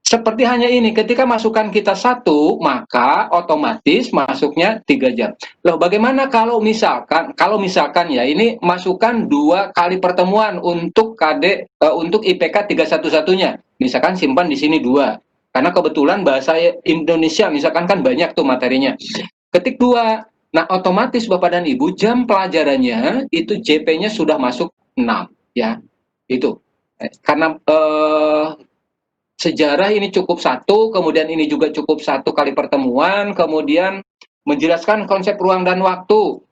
seperti hanya ini, ketika masukan kita 1, maka otomatis masuknya 3 jam. Loh, bagaimana kalau misalkan ya ini masukkan 2 kali pertemuan untuk untuk IPK 311-nya. Misalkan simpan di sini 2. Karena kebetulan bahasa Indonesia misalkan kan banyak tuh materinya. Ketik 2. Nah, otomatis Bapak dan Ibu jam pelajarannya itu JP-nya sudah masuk 6 ya. Itu. Karena sejarah ini cukup 1, kemudian ini juga cukup 1 kali pertemuan, kemudian menjelaskan konsep ruang dan waktu.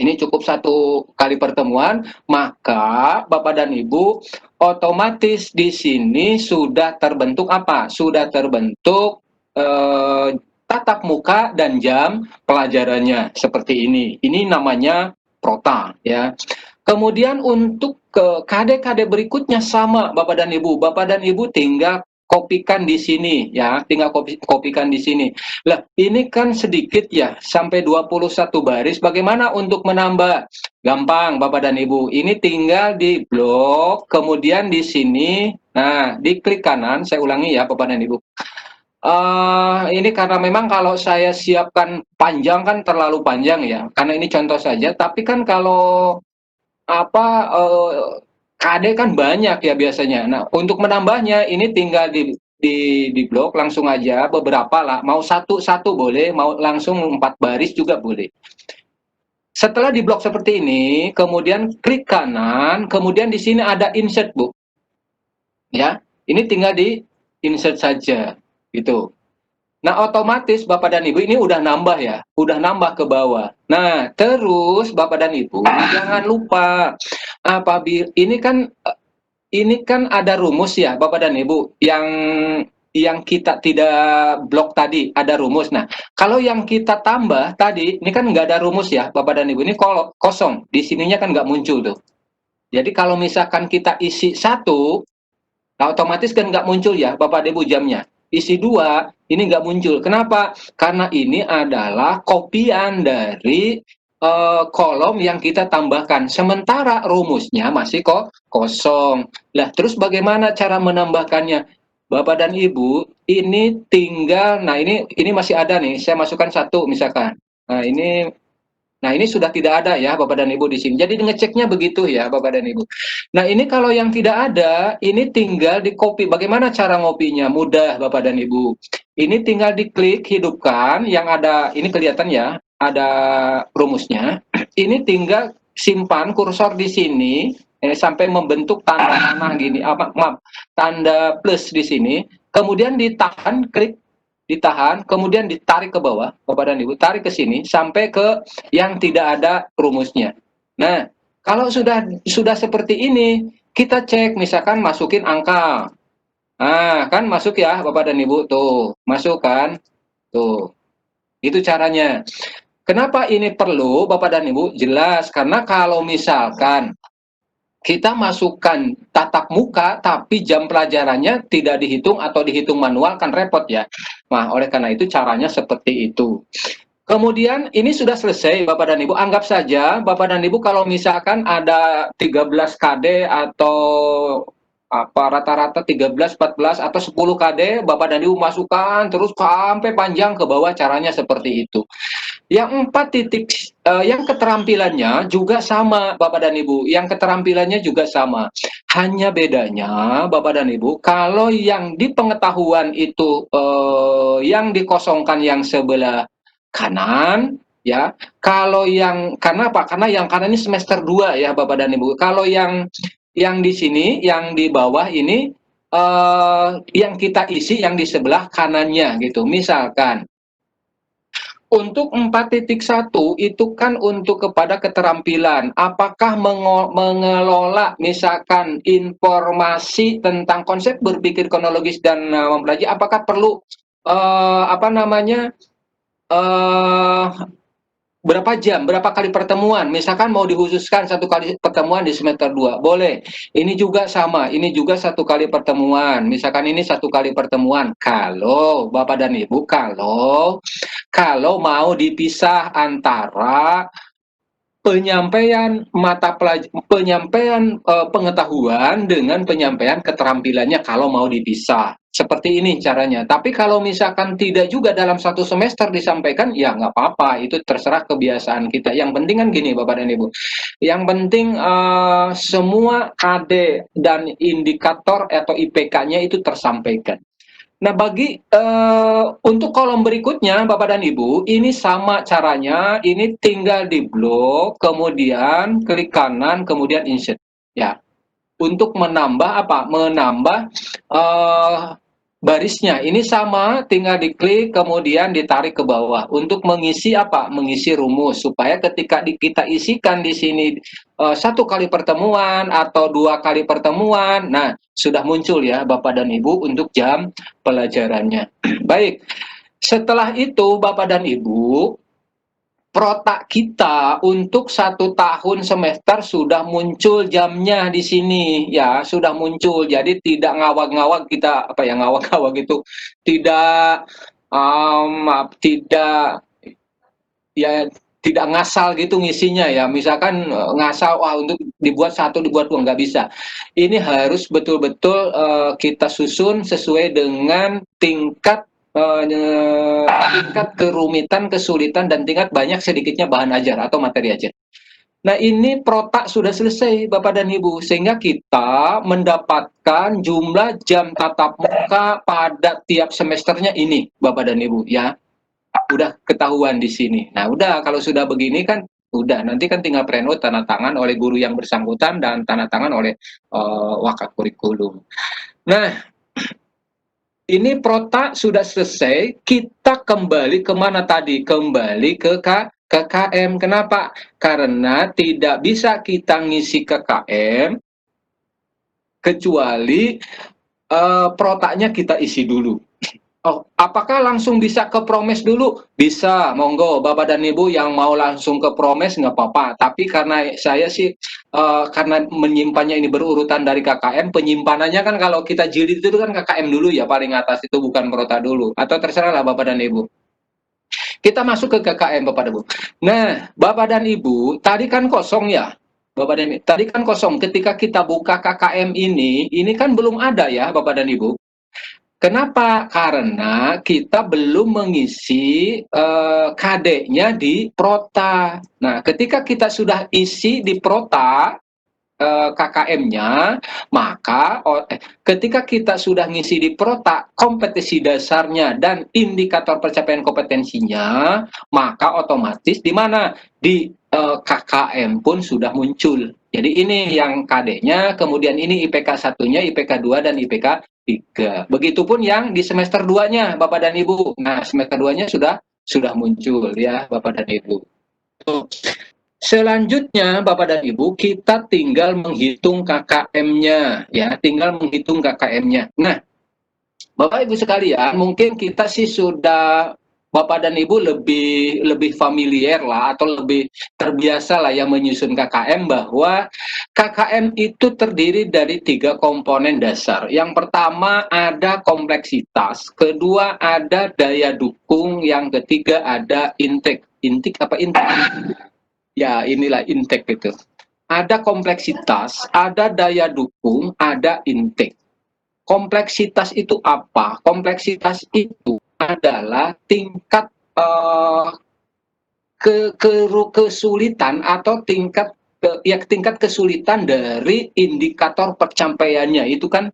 Ini cukup 1 kali pertemuan, maka Bapak dan Ibu otomatis di sini sudah terbentuk apa? Sudah terbentuk tatap muka dan jam pelajarannya seperti ini. Ini namanya prota ya. Kemudian untuk ke KD-KD berikutnya sama Bapak dan Ibu. Bapak dan Ibu tinggal kopikan di sini ya, tinggal kopikan di sini. Lah, ini kan sedikit ya, sampai 21 baris. Bagaimana untuk menambah? Gampang Bapak dan Ibu. Ini tinggal di blok, kemudian di sini, nah, diklik kanan, saya ulangi ya Bapak dan Ibu. Ini karena memang kalau saya siapkan panjang kan terlalu panjang ya, karena ini contoh saja. Tapi kan kalau KD kan banyak ya biasanya. Nah, untuk menambahnya ini tinggal di blok langsung aja beberapa lah. Mau satu boleh, mau langsung 4 baris juga boleh. Setelah di blok seperti ini, kemudian klik kanan, kemudian di sini ada insert, Bu. Ya, ini tinggal di insert saja. Gitu. Nah, otomatis Bapak dan Ibu ini udah nambah ya, udah nambah ke bawah. Nah, terus Bapak dan Ibu jangan lupa apabila ini kan ada rumus ya Bapak dan Ibu yang kita tidak blok tadi ada rumus. Nah, kalau yang kita tambah tadi ini kan nggak ada rumus ya Bapak dan Ibu, ini kosong. Di sininya kan nggak muncul tuh. Jadi kalau misalkan kita isi 1, nah otomatis kan nggak muncul ya Bapak Ibu jamnya. Isi 2, ini nggak muncul. Kenapa? Karena ini adalah kopian dari kolom yang kita tambahkan. Sementara rumusnya masih kok kosong. Lah, terus bagaimana cara menambahkannya? Bapak dan Ibu, ini tinggal, nah ini masih ada nih, saya masukkan 1 misalkan. Nah ini sudah tidak ada ya Bapak dan Ibu di sini. Jadi ngeceknya begitu ya Bapak dan Ibu. Nah ini kalau yang tidak ada, ini tinggal di copy. Bagaimana cara ngopinya? Mudah Bapak dan Ibu. Ini tinggal diklik hidupkan, yang ada, ini kelihatan ya, ada rumusnya. Ini tinggal simpan kursor di sini, sampai membentuk tanda panah gini, maaf, tanda plus di sini. Kemudian ditahan, klik, ditahan, kemudian ditarik ke bawah, Bapak dan Ibu, tarik ke sini sampai ke yang tidak ada rumusnya. Nah, kalau sudah seperti ini, kita cek, misalkan masukin angka. Nah, kan masuk ya Bapak dan Ibu, tuh, masuk kan? Tuh. Itu caranya. Kenapa ini perlu Bapak dan Ibu? Jelas, karena kalau misalkan kita masukkan tatap muka tapi jam pelajarannya tidak dihitung atau dihitung manual, kan repot ya. Nah, oleh karena itu caranya seperti itu. Kemudian ini sudah selesai Bapak dan Ibu. Anggap saja Bapak dan Ibu kalau misalkan ada 13 KD atau rata-rata 13, 14 atau 10 KD, Bapak dan Ibu masukkan terus sampai panjang ke bawah, caranya seperti itu. Yang 4 titik, yang keterampilannya juga sama Bapak dan Ibu, yang keterampilannya juga sama. Hanya bedanya Bapak dan Ibu, kalau yang di pengetahuan itu, yang dikosongkan yang sebelah kanan, ya. Kalau yang, karena apa? Karena yang kanan ini semester 2 ya Bapak dan Ibu. Kalau yang di sini, yang di bawah ini, yang kita isi yang di sebelah kanannya gitu. Misalkan untuk 4.1 itu kan untuk kepada keterampilan. Apakah mengelola misalkan informasi tentang konsep berpikir kronologis dan mempelajari, apakah perlu berapa jam, berapa kali pertemuan? Misalkan mau dikhususkan 1 kali pertemuan di semester 2, boleh. Ini juga sama, ini juga 1 kali pertemuan. Misalkan ini 1 kali pertemuan. Kalau Bapak dan Ibu, kalau mau dipisah antara penyampaian pengetahuan dengan penyampaian keterampilannya, kalau mau dipisah. Seperti ini caranya. Tapi kalau misalkan tidak juga dalam 1 semester disampaikan, ya nggak apa-apa. Itu terserah kebiasaan kita. Yang penting kan gini Bapak dan Ibu. Yang penting semua KD dan indikator atau IPK-nya itu tersampaikan. Nah, untuk kolom berikutnya, Bapak dan Ibu, ini sama caranya. Ini tinggal di blok, kemudian klik kanan, kemudian insert. Ya, untuk menambah apa? Menambah barisnya. Ini sama, tinggal diklik, kemudian ditarik ke bawah. Untuk mengisi apa? Mengisi rumus, supaya ketika kita isikan di sini 1 kali pertemuan atau 2 kali pertemuan, nah sudah muncul ya Bapak dan Ibu untuk jam pelajarannya. Baik, setelah itu Bapak dan Ibu, protak kita untuk 1 tahun semester sudah muncul jamnya di sini ya, sudah muncul. Jadi tidak ngawag-ngawag kita, ngawag-ngawag itu tidak tidak ngasal gitu ngisinya ya. Misalkan ngasal, wah untuk dibuat 1, dibuat 2, nggak bisa. Ini harus betul-betul kita susun sesuai dengan tingkat kerumitan, kesulitan, dan tingkat banyak sedikitnya bahan ajar atau materi ajar. Nah, ini protak sudah selesai Bapak dan Ibu, sehingga kita mendapatkan jumlah jam tatap muka pada tiap semesternya ini Bapak dan Ibu ya. Udah ketahuan di sini. Nah, udah kalau sudah begini kan udah, nanti kan tinggal print out, tanda tangan oleh guru yang bersangkutan dan tanda tangan oleh wakil kurikulum. Nah, ini protak sudah selesai, kita kembali kemana tadi? Kembali ke KM. Kenapa? Karena tidak bisa kita ngisi ke KM kecuali protaknya kita isi dulu. Oh, apakah langsung bisa ke Promes dulu? Bisa, monggo Bapak dan Ibu yang mau langsung ke Promes nggak apa-apa. Tapi karena saya sih karena menyimpannya ini berurutan dari KKM, penyimpanannya kan kalau kita jilid itu kan KKM dulu ya paling atas itu bukan Prota dulu. Atau terserah lah Bapak dan Ibu. Kita masuk ke KKM Bapak dan Ibu. Nah, Bapak dan Ibu, tadi kan kosong ya. Bapak dan Ibu, tadi kan kosong. Ketika kita buka KKM ini kan belum ada ya Bapak dan Ibu. Kenapa? Karena kita belum mengisi KD-nya di Prota. Nah, ketika kita sudah isi di Prota KKM-nya, maka ketika kita sudah ngisi di Prota kompetensi dasarnya dan indikator pencapaian kompetensinya, maka otomatis di mana? Di KKM pun sudah muncul. Jadi ini yang KD-nya, kemudian ini IPK 1-nya, IPK 2 dan IPK 3. Begitupun yang di semester 2-nya, Bapak dan Ibu. Nah, semester 2-nya sudah muncul ya, Bapak dan Ibu. Selanjutnya, Bapak dan Ibu, kita tinggal menghitung KKM-nya, ya, tinggal menghitung KKM-nya. Nah, Bapak Ibu sekalian, mungkin kita sih sudah Bapak dan Ibu lebih familiar lah atau lebih terbiasa lah yang menyusun KKM bahwa KKM itu terdiri dari 3 komponen dasar. Yang pertama ada kompleksitas, kedua ada daya dukung, yang ketiga ada intake. Intake apa intake? Ya, inilah intake itu. Ada kompleksitas, ada daya dukung, ada intake. Kompleksitas itu apa? Kompleksitas itu adalah tingkat kesulitan atau tingkat kesulitan dari indikator pencapaiannya, itu kan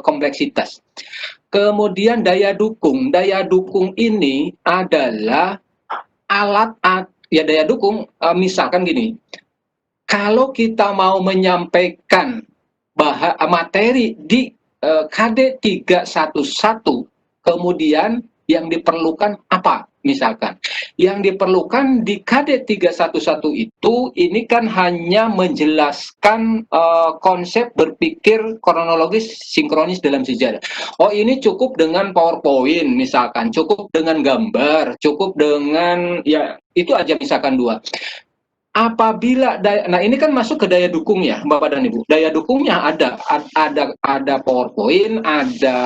kompleksitas. Kemudian daya dukung. Daya dukung ini adalah alat ya daya dukung, misalkan gini, kalau kita mau menyampaikan materi di KD 311, kemudian yang diperlukan apa? Misalkan, yang diperlukan di KD 311 itu, ini kan hanya menjelaskan konsep berpikir kronologis sinkronis dalam sejarah. Oh, ini cukup dengan PowerPoint misalkan, cukup dengan gambar, cukup dengan, ya itu aja misalkan 2. Apabila nah ini kan masuk ke daya dukung ya Bapak dan Ibu. Daya dukungnya ada PowerPoint, ada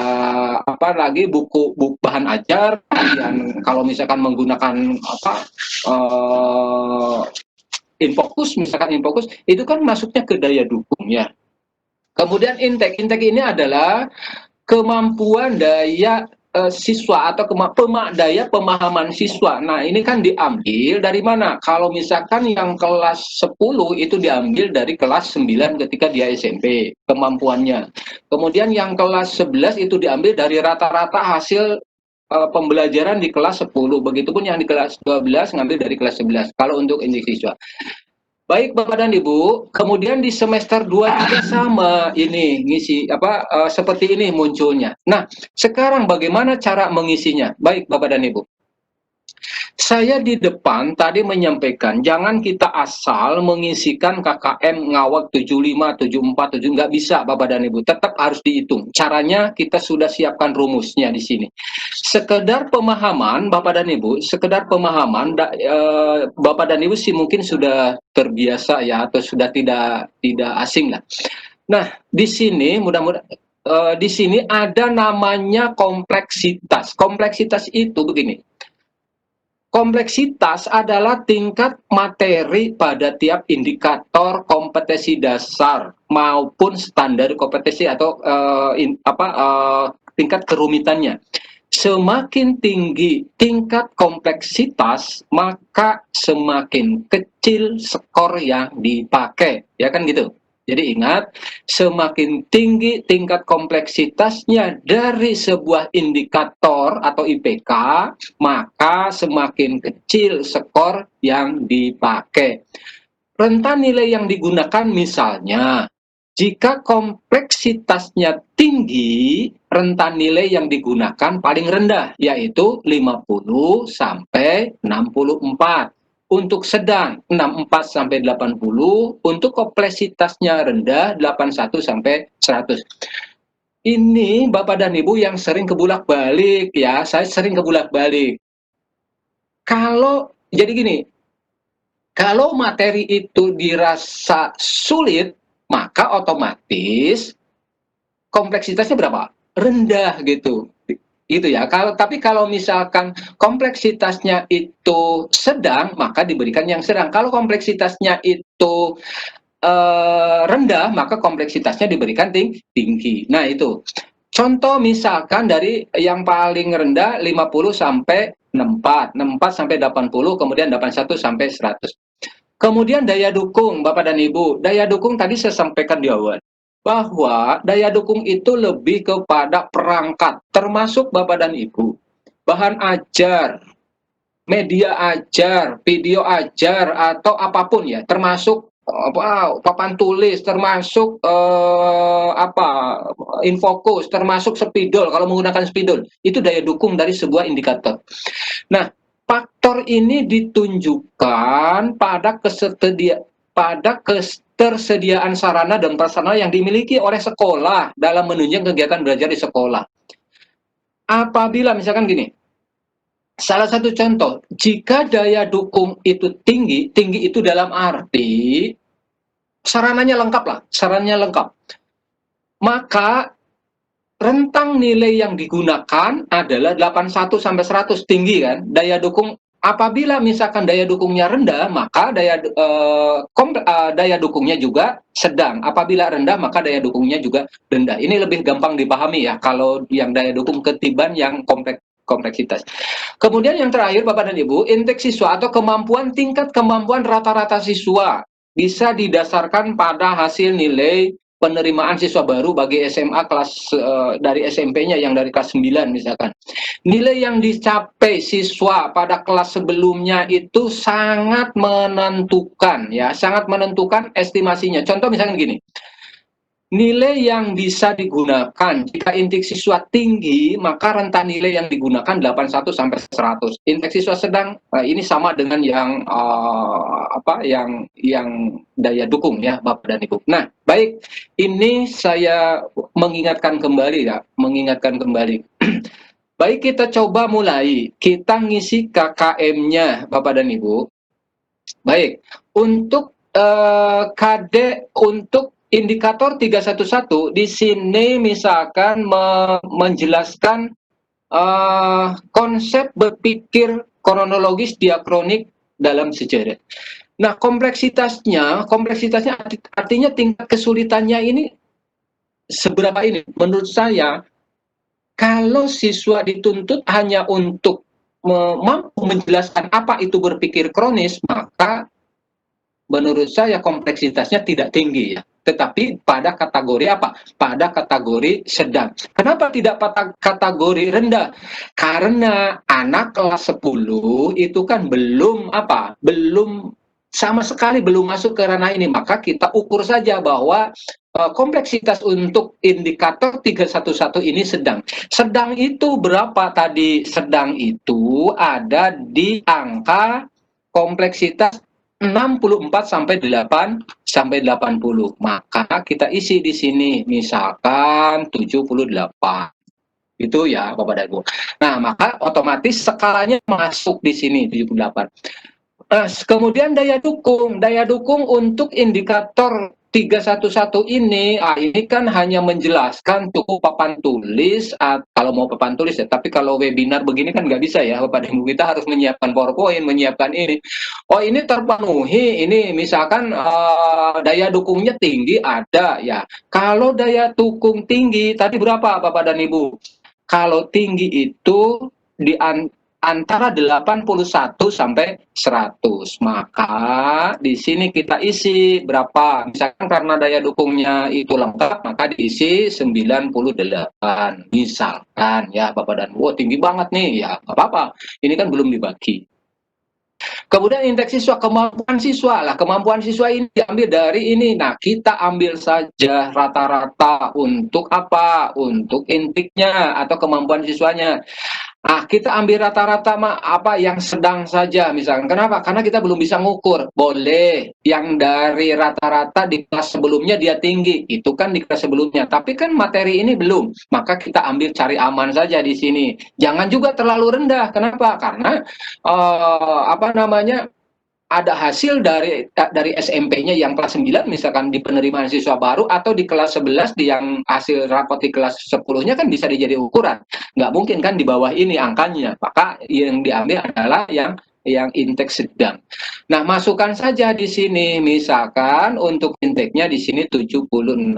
apa lagi buku bahan ajar, yang kalau misalkan menggunakan apa Infocus, misalkan Infocus, itu kan masuknya ke daya dukung ya. Kemudian intake ini adalah kemampuan daya siswa atau daya pemahaman siswa. Nah, ini kan diambil dari mana? Kalau misalkan yang kelas 10 itu diambil dari kelas 9 ketika dia SMP, kemampuannya. Kemudian yang kelas 11 itu diambil dari rata-rata hasil pembelajaran di kelas 10. Begitupun yang di kelas 12 ngambil dari kelas 11 kalau untuk indeks siswa. Baik Bapak dan Ibu, kemudian di semester 2 juga sama ini ngisi seperti ini munculnya. Nah, sekarang bagaimana cara mengisinya? Baik Bapak dan Ibu. Saya di depan tadi menyampaikan jangan kita asal mengisikan KKM ngawak 75, 74, 7, nggak bisa Bapak dan Ibu, tetap harus dihitung. Caranya kita sudah siapkan rumusnya di sini. Sekedar pemahaman Bapak dan Ibu, sekedar pemahaman Bapak dan Ibu sih mungkin sudah terbiasa ya atau sudah tidak asing lah. Nah, di sini mudah-mudahan di sini ada namanya kompleksitas. Kompleksitas itu begini. Kompleksitas tingkat materi pada tiap indikator kompetensi dasar maupun standar kompetensi atau tingkat kerumitannya. Semakin tinggi tingkat kompleksitas, maka semakin kecil skor yang dipakai, ya kan gitu. Jadi ingat, semakin tinggi tingkat kompleksitasnya dari sebuah indikator atau IPK, maka semakin kecil skor yang dipakai. Rentan nilai yang digunakan misalnya, jika kompleksitasnya tinggi, rentan nilai yang digunakan paling rendah, yaitu 50 sampai 64. Untuk sedang 64 sampai 80, untuk kompleksitasnya rendah 81 sampai 100. ini Bapak dan Ibu yang sering kebulak-balik ya, saya sering kebulak-balik. Jadi gini, kalau materi itu dirasa sulit, maka otomatis kompleksitasnya berapa? Rendah gitu. Gitu ya. Tapi kalau misalkan kompleksitasnya itu sedang, maka diberikan yang sedang. Kalau kompleksitasnya itu rendah, maka kompleksitasnya diberikan tinggi. Nah, itu. Contoh misalkan dari yang paling rendah 50 sampai 64, 64 sampai 80, kemudian 81 sampai 100. Kemudian daya dukung, Bapak dan Ibu. Daya dukung tadi saya sampaikan di awal bahwa daya dukung itu lebih kepada perangkat, termasuk Bapak dan Ibu. Bahan ajar, media ajar, video ajar, atau apapun ya, termasuk papan tulis, termasuk infokus, termasuk spidol. Kalau menggunakan spidol, itu daya dukung dari sebuah indikator. Nah, faktor ini ditunjukkan pada ketersediaan sarana dan prasarana yang dimiliki oleh sekolah dalam menunjang kegiatan belajar di sekolah. Apabila misalkan gini, salah satu contoh, jika daya dukung itu tinggi, tinggi itu dalam arti sarananya lengkap lah, sarananya lengkap. Maka rentang nilai yang digunakan adalah 81 sampai 100, tinggi kan, daya dukung. Apabila misalkan daya dukungnya rendah, maka daya dukungnya juga sedang. Apabila rendah, maka daya dukungnya juga rendah. Ini lebih gampang dipahami ya, kalau yang daya dukung ketiban yang kompleksitas. Kemudian yang terakhir, Bapak dan Ibu, indeks siswa atau tingkat kemampuan rata-rata siswa bisa didasarkan pada hasil nilai penerimaan siswa baru bagi SMA kelas dari SMP-nya yang dari kelas 9 misalkan. Nilai yang dicapai siswa pada kelas sebelumnya itu sangat menentukan ya, sangat menentukan estimasinya. Contoh misalkan gini. Nilai yang bisa digunakan jika indeks siswa tinggi, maka rentang nilai yang digunakan 81 sampai 100. Indeks siswa sedang ini sama dengan yang yang daya dukung ya, Bapak dan Ibu. Nah, baik, ini saya mengingatkan kembali. Baik, kita coba mulai. Kita ngisi KKM-nya, Bapak dan Ibu. Baik, untuk untuk indikator 311 di sini misalkan menjelaskan konsep berpikir kronologis diakronik dalam sejarah. Nah, kompleksitasnya artinya tingkat kesulitannya ini seberapa ini? Menurut saya, kalau siswa dituntut hanya untuk mampu menjelaskan apa itu berpikir kronis, maka menurut saya kompleksitasnya tidak tinggi ya. Tetapi pada kategori apa? Pada kategori sedang. Kenapa tidak pada kategori rendah? Karena anak kelas 10 itu kan belum sama sekali belum masuk ke ranah ini. Maka kita ukur saja bahwa kompleksitas untuk indikator 311 ini sedang. Sedang itu berapa tadi? Sedang itu ada di angka kompleksitas 64 sampai 80. Maka kita isi di sini misalkan 78. Itu ya Bapak dan Ibu. Nah, maka otomatis skalanya masuk di sini 78. Kemudian daya dukung untuk indikator 311 ini kan hanya menjelaskan cukup papan tulis, kalau mau papan tulis ya, tapi kalau webinar begini kan nggak bisa ya Bapak dan Ibu, kita harus menyiapkan PowerPoint, menyiapkan ini. Oh, ini terpenuhi, ini misalkan daya dukungnya tinggi ada ya. Kalau daya dukung tinggi, tadi berapa Bapak dan Ibu? Kalau tinggi itu di antara 81 sampai 100. Maka di sini kita isi berapa? Misalkan karena daya dukungnya itu lengkap, maka diisi 98. Misalkan ya Bapak dan Ibu, tinggi banget nih ya, nggak apa-apa. Ini kan belum dibagi. Kemudian indeks siswa, kemampuan siswa lah. Kemampuan siswa ini diambil dari ini. Nah, kita ambil saja rata-rata untuk apa? Untuk intiknya atau kemampuan siswanya. Nah, kita ambil rata-rata apa yang sedang saja misalkan. Kenapa? Karena kita belum bisa ngukur. Boleh yang dari rata-rata di kelas sebelumnya dia tinggi, itu kan di kelas sebelumnya. Tapi kan materi ini belum. Maka kita ambil cari aman saja di sini. Jangan juga terlalu rendah. Kenapa? Karena apa namanya? Ada hasil dari SMP-nya yang kelas 9 misalkan di penerimaan siswa baru atau di kelas 11 di yang hasil rapot di kelas 10-nya kan bisa dijadi ukuran. Nggak mungkin kan di bawah ini angkanya. Maka yang diambil adalah yang intake sedang. Nah, masukkan saja di sini misalkan untuk intake-nya di sini 76.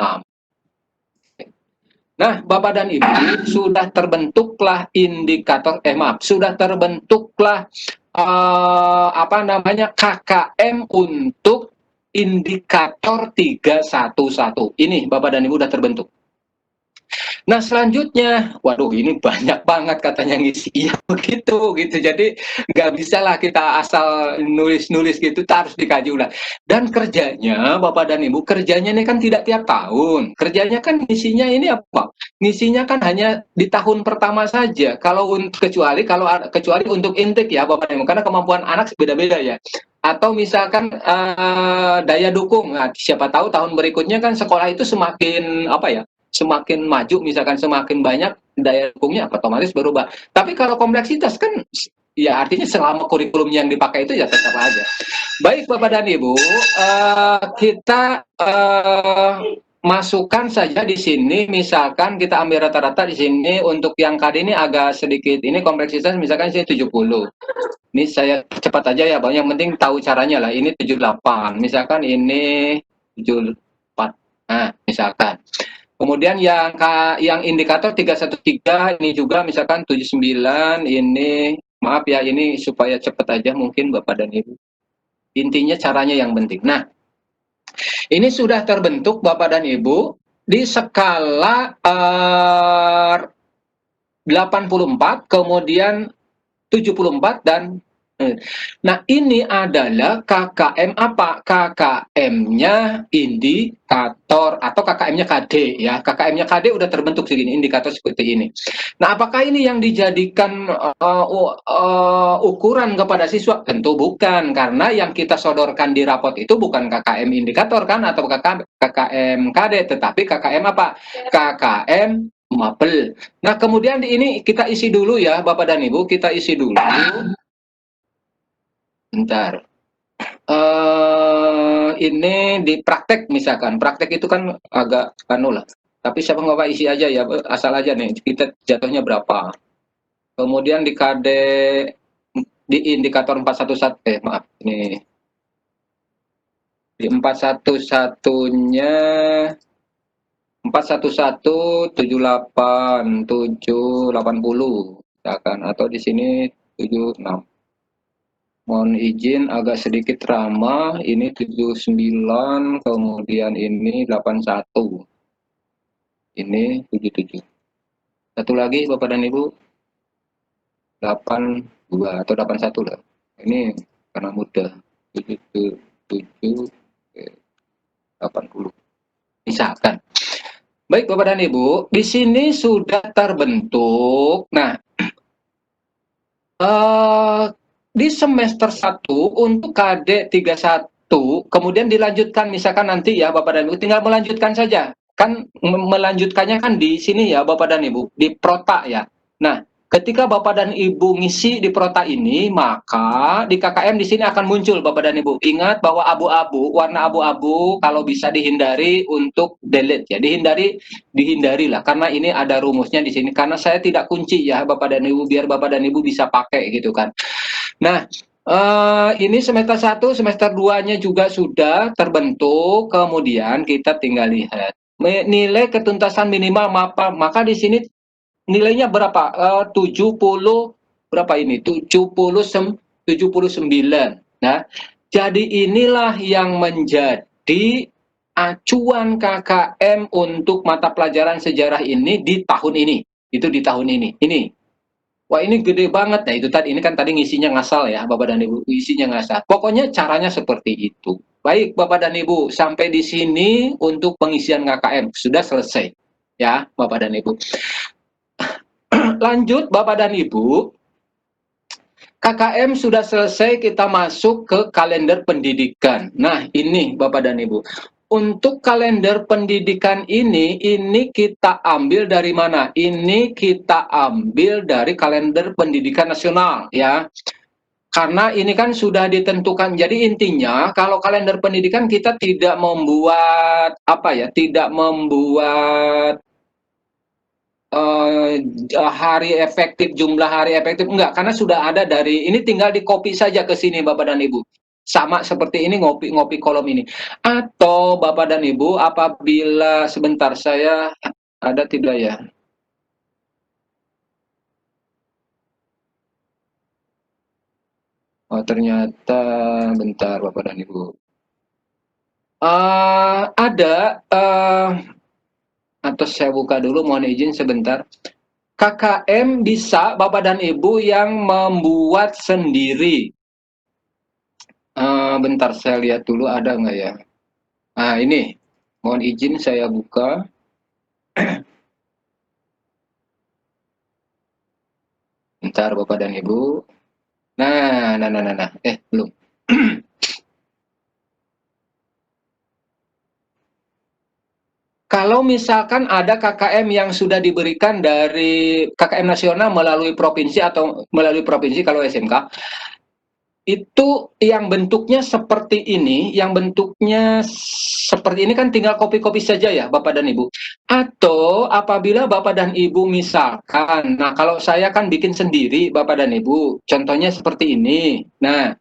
Nah, Bapak dan Ibu, sudah terbentuklah indikator, sudah terbentuklah apa namanya KKM untuk indikator 311. Ini Bapak dan Ibu sudah terbentuk. Nah, selanjutnya, waduh ini banyak banget katanya ngisi. Iya begitu gitu. Jadi nggak bisa lah kita asal nulis-nulis gitu, harus dikaji ulang. Dan kerjanya Bapak dan Ibu, kerjanya ini kan tidak tiap tahun. Kerjanya kan ngisinya ini apa? Ngisinya kan hanya di tahun pertama saja. Kecuali untuk intake ya Bapak dan Ibu, karena kemampuan anak beda-beda ya. Atau misalkan daya dukung. Nah, siapa tahu tahun berikutnya kan sekolah itu semakin apa ya? Semakin maju misalkan semakin banyak daya dukungnya otomatis berubah. Tapi kalau kompleksitas kan ya artinya selama kurikulum yang dipakai itu ya tetap aja. Baik Bapak dan Ibu, kita masukkan saja di sini misalkan kita ambil rata-rata di sini untuk yang KD ini agak sedikit ini kompleksitas misalkan sini 70. Ini saya cepat aja ya, Bang. Yang penting tahu caranya lah. Ini 78. Misalkan ini 74. Nah, misalkan kemudian yang indikator 313 ini juga misalkan 79 ini maaf ya ini supaya cepat aja mungkin Bapak dan Ibu. Intinya caranya yang penting. Nah, ini sudah terbentuk Bapak dan Ibu di skala 84 kemudian 74 dan nah ini adalah KKM apa? KKM-nya indikator atau KKM-nya KD ya. KKM-nya KD udah terbentuk segini indikator seperti ini. Nah, apakah ini yang dijadikan ukuran kepada siswa? Tentu bukan, karena yang kita sodorkan di rapot itu bukan KKM indikator kan atau KKM KD, tetapi KKM apa? KKM mapel. Nah, kemudian ini kita isi dulu ya Bapak dan Ibu, kita isi dulu. Bentar. Ini di praktek misalkan. Praktek itu kan agak lah. Tapi siapa nggak isi aja ya, asal aja nih kita jatuhnya berapa. Kemudian di KD di indikator 411 maaf ini di 411-nya 411-78-780 misalkan atau di sini 76. Mohon izin agak sedikit ramah, ini 79, kemudian ini 81. Ini 77. Satu lagi Bapak dan Ibu, 82 atau 81 lah. Ini karena mudah, 77, 80. Misalkan. Baik Bapak dan Ibu, di sini sudah terbentuk. Nah, di semester 1 untuk KD 31 kemudian dilanjutkan misalkan nanti ya Bapak dan Ibu tinggal melanjutkan saja kan melanjutkannya kan di sini ya Bapak dan Ibu di prota ya. Nah, ketika Bapak dan Ibu ngisi di prota ini maka di KKM di sini akan muncul Bapak dan Ibu. Ingat bahwa abu-abu, warna abu-abu kalau bisa dihindari untuk delete ya. Dihindarilah karena ini ada rumusnya di sini karena saya tidak kunci ya Bapak dan Ibu biar Bapak dan Ibu bisa pakai gitu kan. Nah, ini semester 1, semester 2-nya juga sudah terbentuk, kemudian kita tinggal lihat. Nilai ketuntasan minimal maka di sini nilainya berapa? 70, berapa ini? 79. Nah, jadi inilah yang menjadi acuan KKM untuk mata pelajaran sejarah ini di tahun ini. Itu di tahun ini. Ini. Wah ini gede banget. Nah itu tadi, ini kan tadi ngisinya ngasal ya Bapak dan Ibu, isinya ngasal. Pokoknya caranya seperti itu. Baik Bapak dan Ibu, sampai di sini untuk pengisian KKM sudah selesai ya Bapak dan Ibu. lanjut Bapak dan Ibu, KKM sudah selesai, kita masuk ke kalender pendidikan. Nah, ini Bapak dan Ibu. Untuk kalender pendidikan ini kita ambil dari mana? Ini kita ambil dari kalender pendidikan nasional, ya. Karena ini kan sudah ditentukan. Jadi intinya kalau kalender pendidikan kita tidak membuat tidak membuat hari efektif, jumlah hari efektif, enggak, karena sudah ada dari ini, tinggal di copy saja ke sini Bapak dan Ibu. Sama seperti ini, ngopi kolom ini. Atau Bapak dan Ibu, apabila sebentar, saya ada tidak ya? Oh, ternyata bentar Bapak dan Ibu. Ada atau saya buka dulu, mohon izin sebentar. KKM bisa Bapak dan Ibu yang membuat sendiri. Bentar, saya lihat dulu ada nggak ya. Nah, ini, mohon izin saya buka. Bentar Bapak dan Ibu. Nah, belum. Kalau misalkan ada KKM yang sudah diberikan dari KKM nasional melalui provinsi atau melalui provinsi kalau SMK, itu yang bentuknya seperti ini, kan tinggal copy-copy saja ya Bapak dan Ibu. Atau apabila Bapak dan Ibu misalkan, nah kalau saya kan bikin sendiri Bapak dan Ibu, contohnya seperti ini. Nah,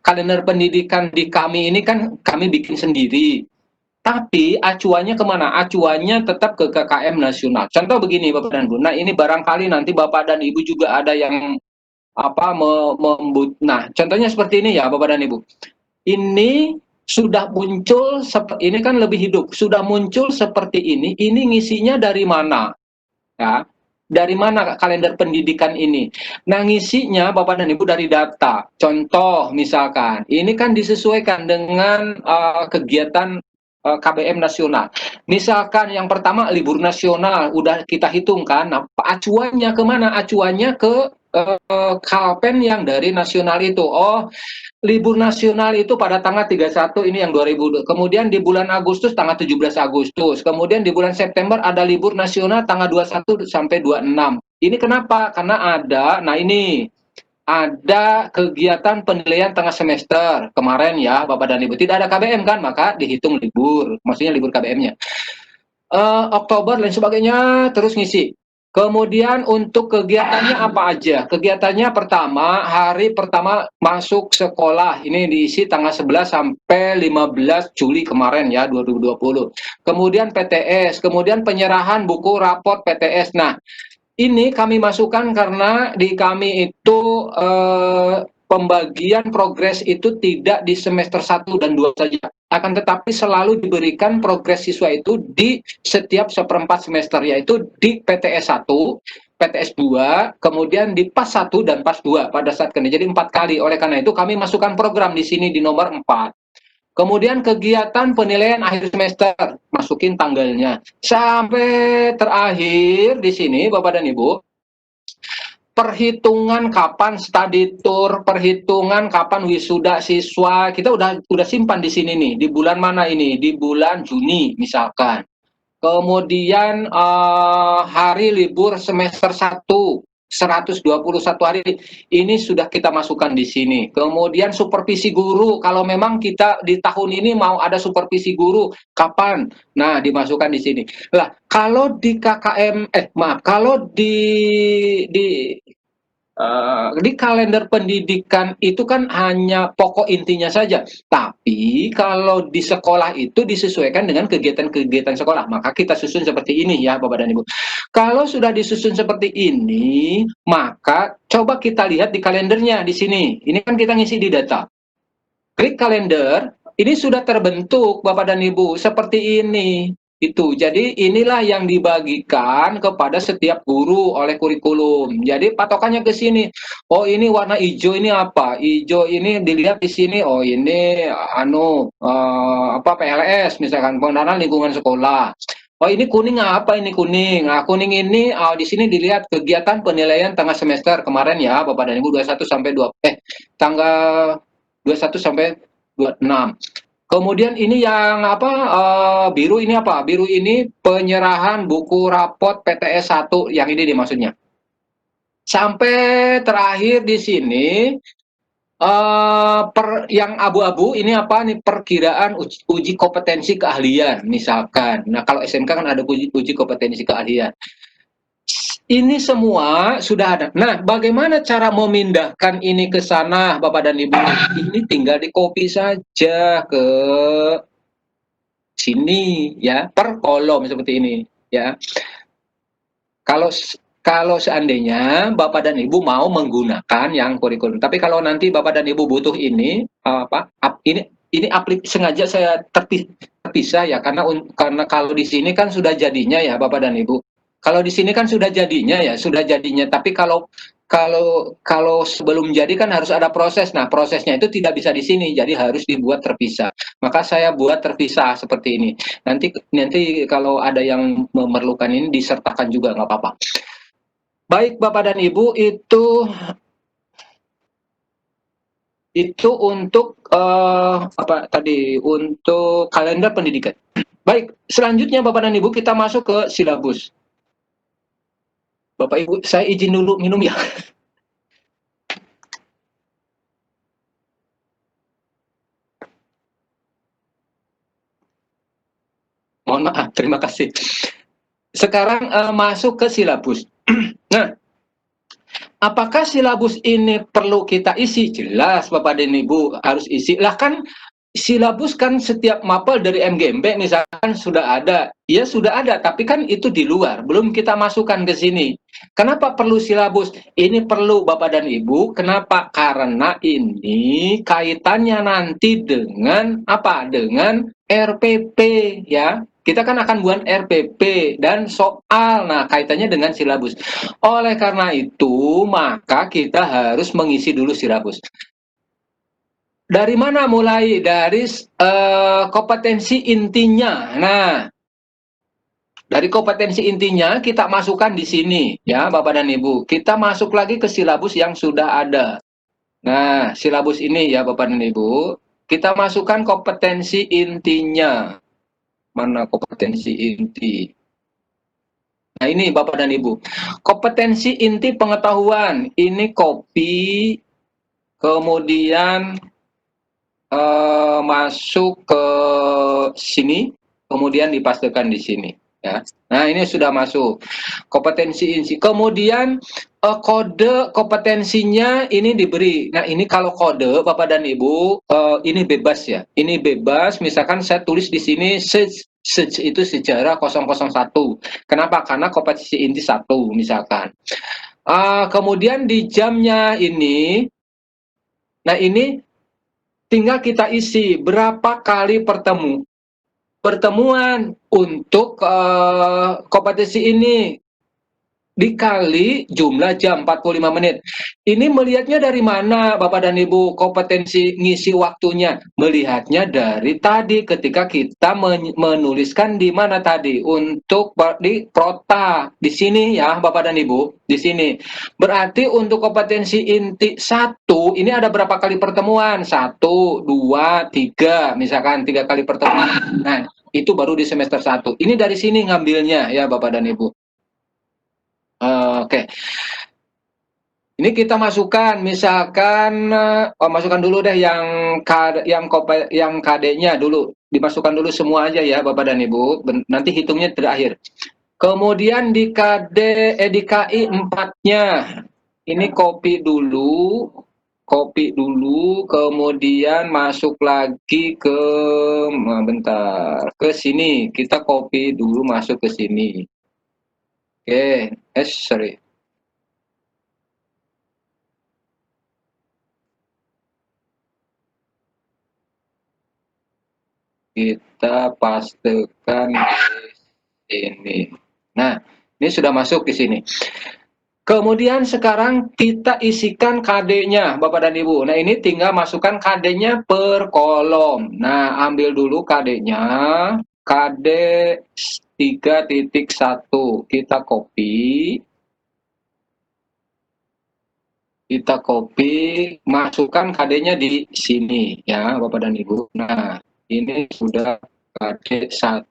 kalender pendidikan di kami ini kan kami bikin sendiri. Tapi acuannya kemana? Acuannya tetap ke KKM nasional. Contoh begini Bapak dan Ibu. Nah, ini barangkali nanti Bapak dan Ibu juga ada yang nah, contohnya seperti ini ya Bapak dan Ibu. Ini sudah muncul, ini kan lebih hidup. Sudah muncul seperti ini ngisinya dari mana? Ya. Dari mana kalender pendidikan ini? Nah, ngisinya Bapak dan Ibu dari data. Contoh misalkan, ini kan disesuaikan dengan kegiatan KBM nasional. Misalkan yang pertama libur nasional, udah kita hitungkan. Nah, acuannya kemana? Acuannya ke Kalpen yang dari nasional itu. Oh, libur nasional itu pada tanggal 31, ini yang 2000. Kemudian di bulan Agustus tanggal 17 Agustus. Kemudian di bulan September ada libur nasional tanggal 21 sampai 26. Ini kenapa? Karena ada kegiatan penilaian tengah semester kemarin ya Bapak dan Ibu. Tidak ada KBM kan, maka dihitung libur. Maksudnya libur KBM-nya. Oktober dan sebagainya, terus ngisi. Kemudian untuk kegiatannya apa aja? Kegiatannya hari pertama masuk sekolah. Ini diisi tanggal 11 sampai 15 Juli kemarin ya, 2020. Kemudian PTS, kemudian penyerahan buku raport PTS. Nah, ini kami masukkan karena di kami itu pembagian progres itu tidak di semester 1 dan 2 saja. Akan tetapi selalu diberikan progres siswa itu di setiap seperempat semester, yaitu di PTS 1, PTS 2, kemudian di PAS 1 dan PAS 2 pada saat ini. Jadi 4 kali. Oleh karena itu kami masukkan program di sini di nomor 4. Kemudian kegiatan penilaian akhir semester, masukin tanggalnya. Sampai terakhir di sini Bapak dan Ibu, perhitungan kapan study tour, perhitungan kapan wisuda siswa, kita udah simpan di sini nih. Di bulan mana ini? Di bulan Juni misalkan. Kemudian hari libur semester 1, 121 hari, ini sudah kita masukkan di sini. Kemudian supervisi guru, kalau memang kita di tahun ini mau ada supervisi guru, kapan? Nah, dimasukkan di sini. Lah, kalau di KKM, kalau di kalender pendidikan itu kan hanya pokok intinya saja. Tapi kalau di sekolah itu disesuaikan dengan kegiatan-kegiatan sekolah. Maka kita susun seperti ini ya Bapak dan Ibu. Kalau sudah disusun seperti ini, maka coba kita lihat di kalendernya di sini. Ini kan kita ngisi di data. Klik kalender, ini sudah terbentuk Bapak dan Ibu seperti ini. Jadi inilah yang dibagikan kepada setiap guru oleh kurikulum. Jadi patokannya ke sini. Oh, ini warna hijau ini apa? Hijau ini dilihat di sini. Oh, ini PLS misalkan, pengenalan lingkungan sekolah. Oh ini kuning apa ini kuning? Nah kuning ini di sini dilihat kegiatan penilaian tengah semester kemarin ya Bapak dan Ibu 21 sampai 2 tanggal 21 sampai 26. Kemudian ini yang apa biru ini apa? Biru ini penyerahan buku rapot PTS 1 yang ini maksudnya. Sampai terakhir di sini yang abu-abu ini apa nih perkiraan uji kompetensi keahlian misalkan. Nah kalau SMK kan ada uji kompetensi keahlian. Ini semua sudah ada. Nah, bagaimana cara memindahkan ini ke sana, Bapak dan Ibu? Ini tinggal di copy saja ke sini, ya, per kolom seperti ini, ya. Kalau seandainya Bapak dan Ibu mau menggunakan yang kurikulum, tapi kalau nanti Bapak dan Ibu butuh ini sengaja saya terpisah ya karena kalau di sini kan sudah jadinya ya Bapak dan Ibu. Kalau di sini kan sudah jadinya ya, tapi kalau sebelum jadi kan harus ada proses. Nah, prosesnya itu tidak bisa di sini, jadi harus dibuat terpisah. Maka saya buat terpisah seperti ini. Nanti kalau ada yang memerlukan ini disertakan juga nggak apa-apa. Baik Bapak dan Ibu, itu untuk untuk kalender pendidikan. Baik, selanjutnya Bapak dan Ibu kita masuk ke silabus. Bapak Ibu, saya izin dulu minum ya. Mohon maaf, terima kasih. Sekarang masuk ke silabus. Nah, apakah silabus ini perlu kita isi? Jelas Bapak dan Ibu harus isi. Lah kan silabus kan setiap mapel dari MGMP misalkan sudah ada. Ya sudah ada, tapi kan itu di luar. Belum kita masukkan ke sini. Kenapa perlu silabus? Ini perlu Bapak dan Ibu. Kenapa? Karena ini kaitannya nanti dengan apa? Dengan RPP ya. Kita kan akan buat RPP dan soal. Nah, kaitannya dengan silabus. Oleh karena itu, maka kita harus mengisi dulu silabus. Dari mana mulai? Dari kompetensi intinya. Nah, dari kompetensi intinya kita masukkan di sini, ya Bapak dan Ibu. Kita masuk lagi ke silabus yang sudah ada. Nah, silabus ini ya Bapak dan Ibu. Kita masukkan kompetensi intinya. Mana kompetensi inti? Nah ini Bapak dan Ibu, kompetensi inti pengetahuan, ini copy, kemudian masuk ke sini, kemudian dipastekan di sini. Ya. Nah ini sudah masuk, kompetensi inti, kemudian kode kompetensinya ini diberi. Nah ini kalau kode Bapak dan Ibu, ini bebas ya, ini bebas, misalkan saya tulis di sini itu sejarah 001. Kenapa? Karena kompetensi inti 1 misalkan. Kemudian di jamnya ini, nah ini tinggal kita isi berapa kali pertemuan untuk kompetensi ini dikali jumlah jam 45 menit. Ini melihatnya dari mana Bapak dan Ibu kompetensi ngisi waktunya? Melihatnya dari tadi ketika kita menuliskan di mana tadi untuk di prota di sini ya Bapak dan Ibu di sini. Berarti untuk kompetensi inti 1 ini ada berapa kali pertemuan? 1, 2, 3 misalkan 3 kali pertemuan. Nah, itu baru di semester 1. Ini dari sini ngambilnya ya Bapak dan Ibu. Oke. Ini kita masukkan, misalkan masukkan dulu deh yang KD-nya dulu, dimasukkan dulu semua aja ya Bapak dan Ibu. Nanti hitungnya terakhir. Kemudian di di KI 4-nya, ini copy dulu, kemudian masuk lagi ke ke sini. Kita copy dulu masuk ke sini. Oke, sorry. Kita pastekan di sini. Nah, ini sudah masuk di sini. Kemudian sekarang kita isikan KD-nya, Bapak dan Ibu. Nah, ini tinggal masukkan KD-nya per kolom. Nah, ambil dulu KD-nya. KD 3.1 kita copy, masukkan KD-nya di sini ya Bapak dan Ibu. Nah, ini sudah KD 1.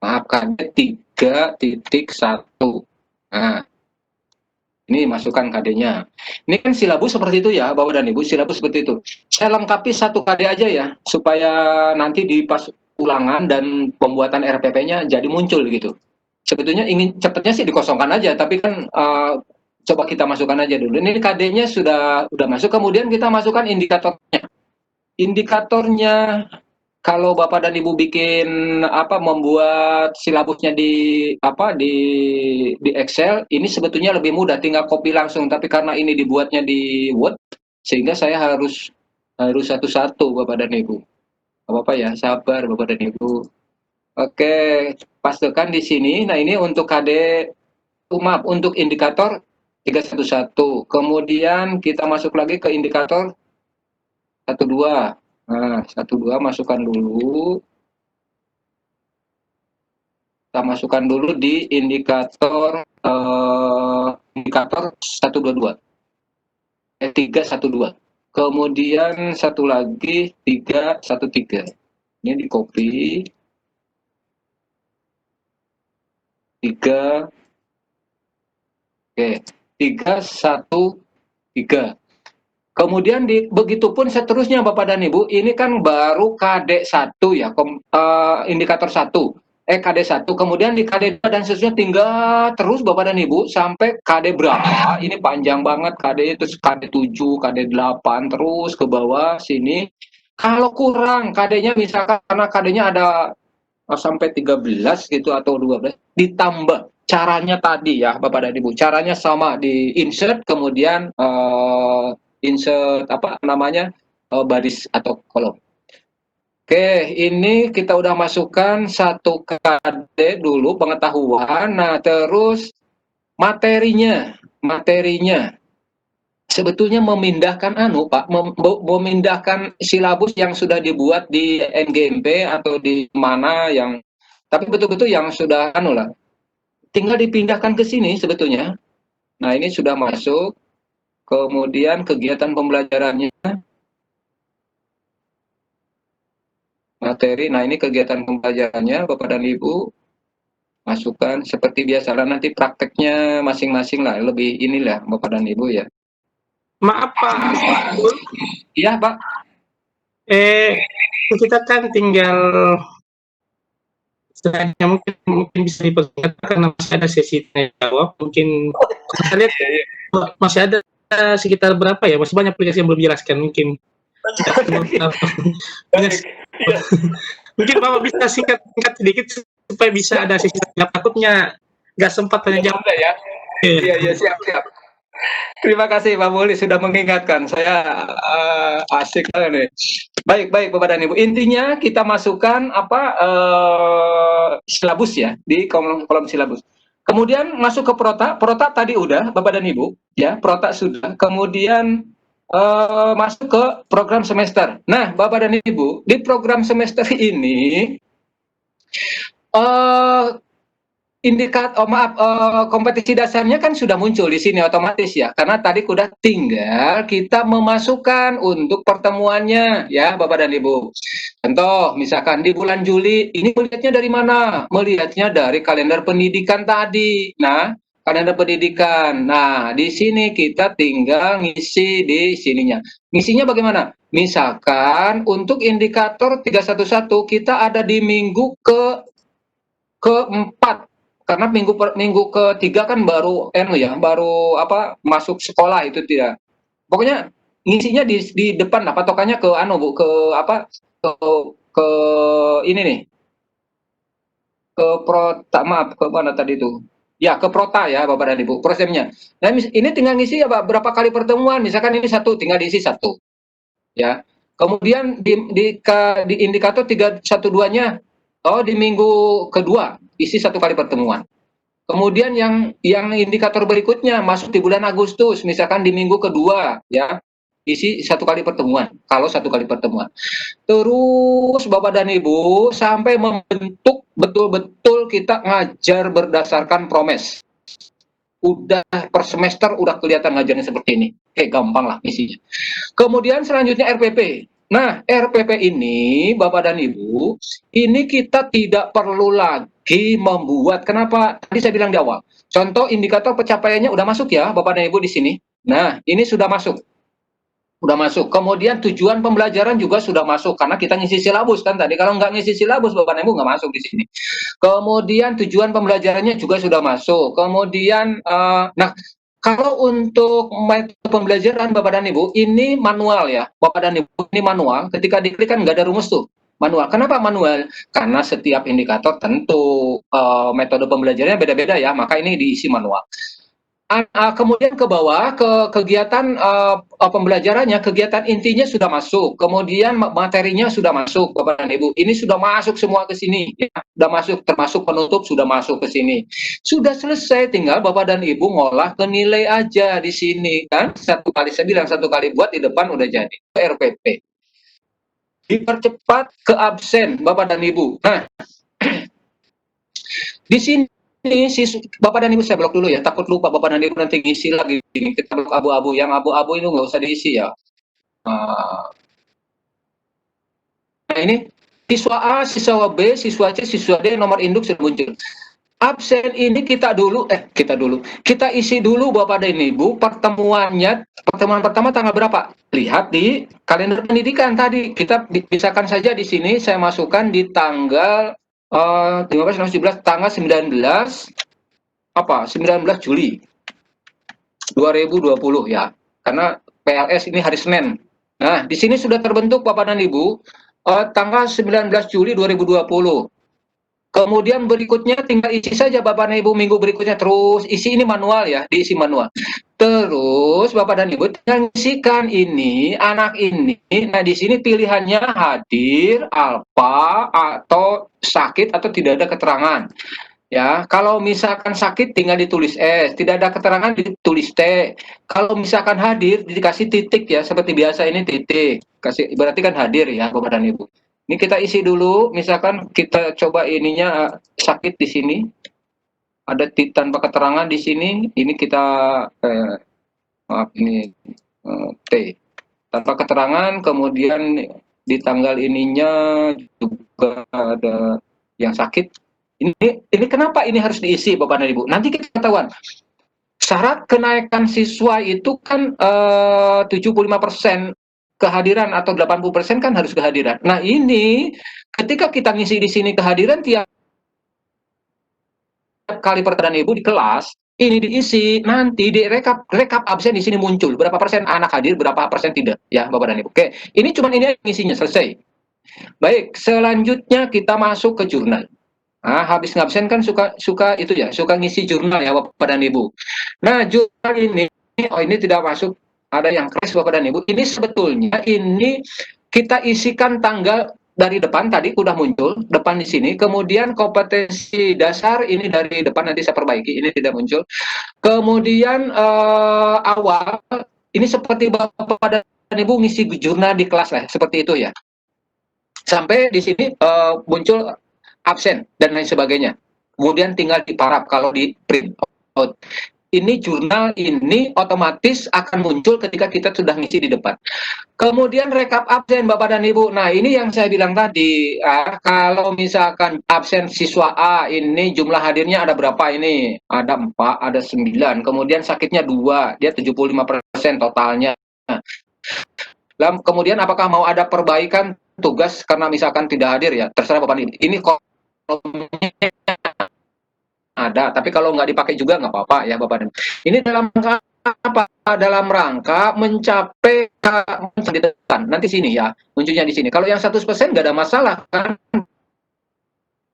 Maaf, KD 3.1. Nah, ini masukkan KD-nya. Ini kan silabus seperti itu ya, Bapak dan Ibu, silabus seperti itu. Saya lengkapi 1 KD aja ya, supaya nanti di pas ulangan dan pembuatan RPP-nya jadi muncul gitu. Sebetulnya ingin cepatnya sih dikosongkan aja, tapi kan coba kita masukkan aja dulu. Ini KD-nya sudah masuk, kemudian kita masukkan indikatornya. Indikatornya kalau Bapak dan Ibu bikin membuat silabusnya di Excel, ini sebetulnya lebih mudah, tinggal copy langsung. Tapi karena ini dibuatnya di Word, sehingga saya harus satu-satu Bapak dan Ibu. Bapak ya, sabar Bapak dan Ibu. Oke, pastikan di sini. Nah, ini untuk untuk indikator 311. Kemudian kita masuk lagi ke indikator 12. Nah, 12 masukkan dulu. Kita masukkan dulu di indikator 122. 312. Kemudian satu lagi 313. Ini di copy. 313. Kemudian begitupun seterusnya Bapak dan Ibu, ini kan baru KD 1 ya, indikator 1. KD 1, kemudian di KD 2 dan seterusnya tinggal terus Bapak dan Ibu sampai KD berapa? Ini panjang banget KD, terus KD 7, KD 8 terus ke bawah sini. Kalau kurang KD-nya misalkan karena KD-nya ada sampai 13 gitu atau 12, ditambah. Caranya tadi ya Bapak dan Ibu, caranya sama, di insert kemudian insert baris atau kolom. Oke, ini kita udah masukkan 1 KD dulu pengetahuan. Nah, terus materinya sebetulnya memindahkan memindahkan silabus yang sudah dibuat di NGMP atau di mana yang, tapi betul-betul yang sudah tinggal dipindahkan ke sini sebetulnya. Nah, ini sudah masuk. Kemudian kegiatan pembelajarannya, materi. Nah, ini kegiatan pembelajarannya Bapak dan Ibu masukkan seperti biasa. Nanti prakteknya masing-masing lah, lebih inilah Bapak dan Ibu ya. Maaf Pak. Iya Pak. Kita kan tinggal mungkin bisa diperlihatkan karena masih ada sesi tanya jawab. Mungkin kita lihat masih ada sekitar berapa ya, masih banyak aplikasi yang belum dijelaskan mungkin. Mungkin Bapak bisa singkat sedikit supaya bisa ada sesi jawab, takutnya nggak sempat tanya jawab ya. Iya siap. Terima kasih Pak Muli sudah mengingatkan saya, asik nih. Baik Bapak dan Ibu, intinya kita masukkan silabus ya di kolom silabus. Kemudian masuk ke prota tadi udah Bapak dan Ibu ya, prota sudah. Kemudian masuk ke program semester. Nah, Bapak dan Ibu, di program semester ini kompetisi dasarnya kan sudah muncul di sini otomatis ya, karena tadi udah tinggal kita memasukkan untuk pertemuannya ya Bapak dan Ibu. Contoh misalkan di bulan Juli ini melihatnya dari mana? Melihatnya dari kalender pendidikan tadi. Nah, kalender pendidikan. Nah, di sini kita tinggal ngisi di sininya. Ngisinya bagaimana? Misalkan untuk indikator 311 kita ada di minggu keempat. Karena minggu ketiga kan baru masuk sekolah itu tidak. Pokoknya ngisinya di depan lah, patokannya ke ini nih. Ke prota, maaf, ke mana tadi itu? Ya, ke prota ya Bapak dan Ibu, prosesnya. Nah, ini tinggal ngisi ya Pak, berapa kali pertemuan, misalkan ini 1, tinggal diisi 1. Ya. Kemudian di indikator 312-nya di minggu kedua isi 1 kali pertemuan. Kemudian yang indikator berikutnya masuk di bulan Agustus, misalkan di minggu kedua ya. isi 1 kali pertemuan, kalau 1 kali pertemuan. Terus Bapak dan Ibu sampai membentuk betul-betul kita ngajar berdasarkan promes. Udah per semester udah kelihatan ngajarnya seperti ini. Gampang lah isinya. Kemudian selanjutnya RPP. Nah, RPP ini Bapak dan Ibu, ini kita tidak perlu lagi membuat. Kenapa? Tadi saya bilang di awal. Contoh indikator pencapaiannya udah masuk ya Bapak dan Ibu di sini. Nah, ini sudah masuk. Udah masuk. Kemudian tujuan pembelajaran juga sudah masuk karena kita ngisi silabus kan tadi. Kalau nggak ngisi silabus Bapak dan Ibu nggak masuk di sini. Kemudian tujuan pembelajarannya juga sudah masuk. Kemudian, nah kalau untuk metode pembelajaran Bapak dan Ibu ini manual ya. Bapak dan Ibu ini manual. Ketika diklik kan nggak ada rumus tuh. Manual. Kenapa manual? Karena setiap indikator tentu metode pembelajarannya beda-beda ya. Maka ini diisi manual. Kemudian ke bawah ke kegiatan pembelajarannya, kegiatan intinya sudah masuk, kemudian materinya sudah masuk Bapak dan Ibu. Ini sudah masuk semua ke sini, ya. Sudah masuk, termasuk penutup sudah masuk ke sini. Sudah selesai, tinggal Bapak dan Ibu ngolah ke nilai aja di sini kan. 1 kali saya bilang 1 kali buat di depan udah jadi. RPP. Dipercepat ke absen Bapak dan Ibu. Nah, di sini Bapak dan Ibu saya blok dulu ya, takut lupa Bapak dan Ibu nanti ngisi lagi. Kita blok abu-abu, yang abu-abu itu nggak usah diisi ya. Nah ini siswa A, siswa B, siswa C, siswa D, nomor induk sudah muncul. Absen ini kita isi dulu Bapak dan Ibu pertemuan pertama tanggal berapa? Lihat di kalender pendidikan tadi. Kita misalkan saja di sini saya masukkan di tanggal 15, 16, 17, tanggal 19 Juli 2020 ya. Karena PLS ini hari Senin. Nah, di sini sudah terbentuk Bapak dan Ibu tanggal 19 Juli 2020. Kemudian berikutnya tinggal isi saja Bapak dan Ibu minggu berikutnya, terus isi ini manual ya, diisi manual. Terus Bapak dan Ibu tinggal isikan ini, anak ini. Nah, di sini pilihannya hadir, alfa, atau sakit atau tidak ada keterangan. Ya, kalau misalkan sakit tinggal ditulis S, tidak ada keterangan ditulis T. Kalau misalkan hadir dikasih titik ya, seperti biasa ini titik. Kasih berarti kan hadir ya Bapak dan Ibu. Ini kita isi dulu, misalkan kita coba ininya sakit di sini. Ada tanpa keterangan di sini, ini kita T. Tanpa keterangan, kemudian di tanggal ininya juga ada yang sakit. Ini kenapa ini harus diisi Bapak dan Ibu? Nanti kita ketahuan. Syarat kenaikan siswa itu kan 75% kehadiran atau 80% kan harus kehadiran. Nah, ini ketika kita ngisi di sini kehadiran tiap kali pertemuan Ibu di kelas, ini diisi, nanti di rekap absen di sini muncul berapa persen anak hadir, berapa persen tidak ya Bapak dan Ibu. Oke, ini cuma ini ngisinya selesai. Baik, selanjutnya kita masuk ke jurnal. Nah, habis ngabsen kan suka itu ya, suka ngisi jurnal ya Bapak dan Ibu. Nah, jurnal ini ini tidak masuk, ada yang crash Bapak dan Ibu. Ini sebetulnya ini kita isikan tanggal dari depan tadi udah muncul, depan di sini. Kemudian kompetensi dasar ini dari depan nanti saya perbaiki, ini tidak muncul. Kemudian awal ini seperti Bapak dan Ibu ngisi jurnal di kelas lah, seperti itu ya. Sampai di sini muncul absen dan lain sebagainya. Kemudian tinggal diparap kalau di print out. Ini jurnal ini otomatis akan muncul ketika kita sudah ngisi di depan. Kemudian rekap absen Bapak dan Ibu. Nah, ini yang saya bilang tadi, kalau misalkan absen siswa A ini jumlah hadirnya ada berapa ini? Ada 4, ada 9. Kemudian sakitnya 2, dia 75% totalnya. Lalu kemudian apakah mau ada perbaikan tugas karena misalkan tidak hadir ya? Terserah Bapak dan Ibu. Ini ada, tapi kalau nggak dipakai juga nggak apa-apa ya Bapak dan Ibu. Ini dalam rangka apa? Dalam rangka mencapai di depan. Nanti sini ya, munculnya di sini. Kalau yang 100% nggak ada masalah kan?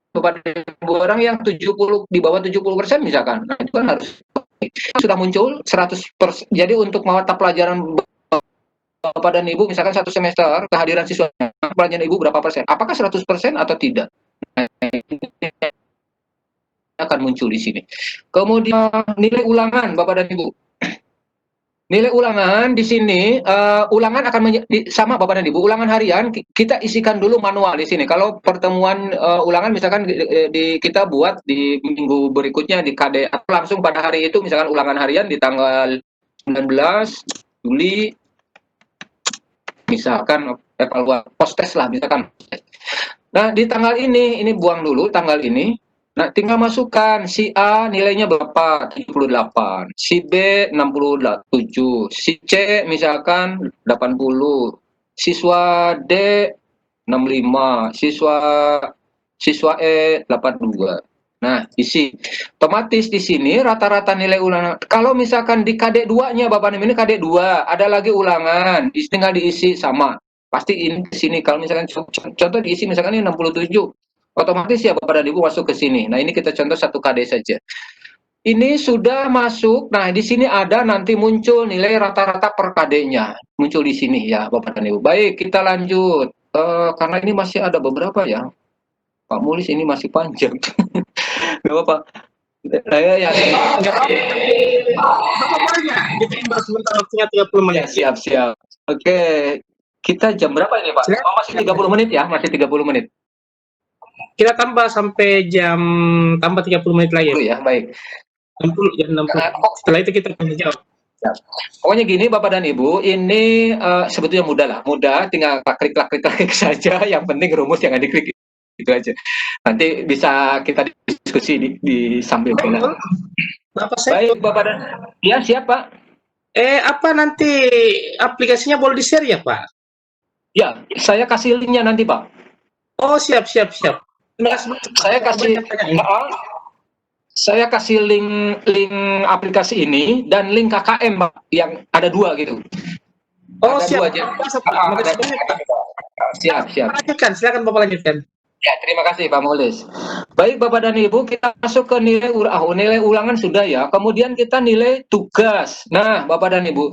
Bapak dan Ibu, orang yang 70 di bawah 70% misalkan, nah, itu kan harus sudah muncul 100%. Jadi untuk mata pelajaran Bapak dan Ibu misalkan 1 semester kehadiran siswanya pelajaran Ibu berapa persen? Apakah 100% atau tidak? Akan muncul di sini. Kemudian nilai ulangan Bapak dan Ibu. Nilai ulangan di sini, ulangan akan sama Bapak dan Ibu, ulangan harian kita isikan dulu manual di sini. Kalau pertemuan ulangan misalkan kita buat di minggu berikutnya di KD atau langsung pada hari itu misalkan ulangan harian di tanggal 19 Juli misalkan evaluasi post test lah misalkan. Nah, di tanggal ini buang dulu tanggal ini. Nah, tinggal masukkan si A nilainya berapa? 78. Si B 67. Si C misalkan 80. Siswa D 65. Siswa E 82. Nah, isi. Otomatis di sini rata-rata nilai ulangan. Kalau misalkan di KD 2-nya Bapak ini KD 2, ada lagi ulangan, tinggal diisi sama. Pasti ini di sini kalau misalkan contoh diisi misalkan ini 67. Otomatis ya Bapak dan Ibu masuk ke sini. Nah, ini kita contoh satu KD saja. Ini sudah masuk. Nah, di sini ada nanti muncul nilai rata-rata per KD-nya. Muncul di sini ya Bapak dan Ibu. Baik, kita lanjut. Karena ini masih ada beberapa ya. Pak Mulis ini masih panjang. Gak apa-apa. Ya. Kita imbas sebentar waktunya 30 menit. Siap. Oke. Kita jam berapa ini Pak? Oh, masih 30 menit ya? Masih 30 menit. Kita tambah sampai tambah 30 menit lagi. Ya, baik. 60 jam 60. Setelah itu kita tanya jawab. Pokoknya gini Bapak dan Ibu, ini sebetulnya mudah, tinggal klik saja. Yang penting rumus jangan diklik itu aja. Nanti bisa kita diskusi di sambil jalan. Baik Bapak dan ya siapa? Apa nanti aplikasinya boleh di-share ya Pak? Ya, saya kasih linknya nanti Pak. Oh siap. Nah, saya kasih link aplikasi ini dan link KKM Pak, yang ada 2 gitu. Oh ada siap. 2 aja. Siap. Silakan Bapak lanjutkan. Ya, terima kasih Pak Mulis. Baik Bapak dan Ibu, kita masuk ke nilai ulangan sudah ya. Kemudian kita nilai tugas. Nah, Bapak dan Ibu,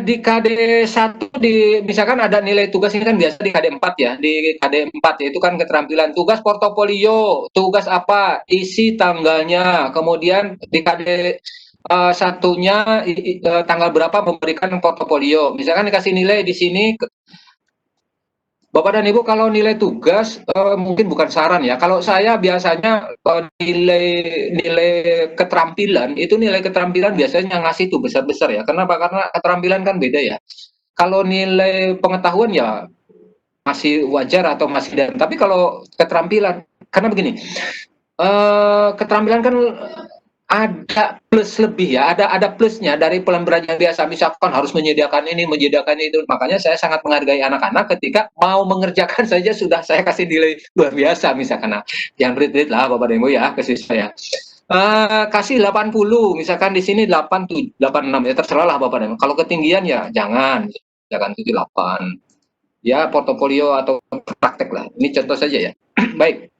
di KD 1 misalkan ada nilai tugas ini kan biasa di KD 4 ya. Di KD 4 yaitu kan keterampilan tugas portofolio, tugas apa, isi tanggalnya. Kemudian di KD satunya tanggal berapa memberikan portofolio. Misalkan dikasih nilai di sini Bapak dan Ibu, kalau nilai tugas mungkin bukan saran ya. Kalau saya biasanya nilai keterampilan itu nilai keterampilan biasanya ngasih itu besar-besar ya. Kenapa? Karena keterampilan kan beda ya. Kalau nilai pengetahuan ya masih wajar atau masih dan. Tapi kalau keterampilan, karena begini, keterampilan kan ada plus lebih ya, ada plusnya dari pembelajaran biasa. Misalkan harus menyediakan ini, menyediakan itu. Makanya saya sangat menghargai anak-anak ketika mau mengerjakan saja sudah saya kasih nilai luar biasa misalkan. Nah, jangan berit-berit lah Bapak dan Ibu ya ke siswa ya. Kasih 80, misalkan di sini 86 ya terserah lah Bapak dan Ibu. Kalau ketinggian ya jangan 78. Ya portofolio atau praktek lah. Ini contoh saja ya. Baik.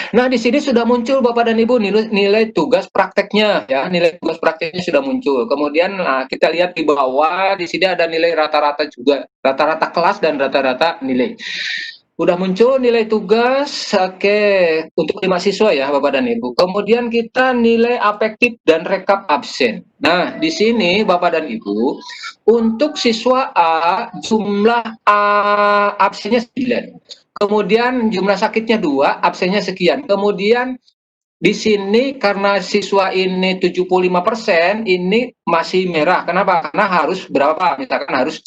Nah, di sini sudah muncul Bapak dan Ibu nilai tugas prakteknya ya, nilai tugas prakteknya sudah muncul. Kemudian kita lihat di bawah di sini ada nilai rata-rata juga, rata-rata kelas dan rata-rata nilai. Udah muncul nilai tugas, oke, untuk 5 siswa ya Bapak dan Ibu. Kemudian kita nilai afektif dan rekap absen. Nah, di sini Bapak dan Ibu, untuk siswa A jumlah absennya 9. Kemudian jumlah sakitnya 2, absennya sekian. Kemudian di sini karena siswa ini 75%, ini masih merah. Kenapa? Karena harus berapa? Misalkan harus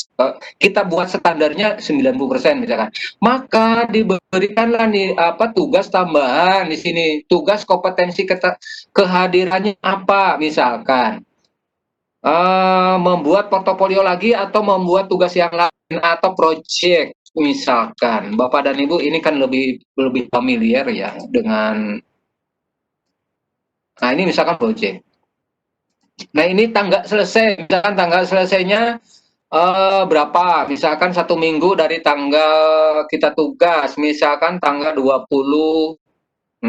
kita buat standarnya 90% misalkan. Maka diberikanlah nih tugas tambahan di sini. Tugas kompetensi kehadirannya apa misalkan. Membuat portofolio lagi atau membuat tugas yang lain atau project. Misalkan Bapak dan Ibu ini kan lebih familiar ya dengan ini misalkan project. Nah, ini tanggal selesai, misalkan tanggal selesainya berapa? Misalkan 1 minggu dari tanggal kita tugas, misalkan tanggal 26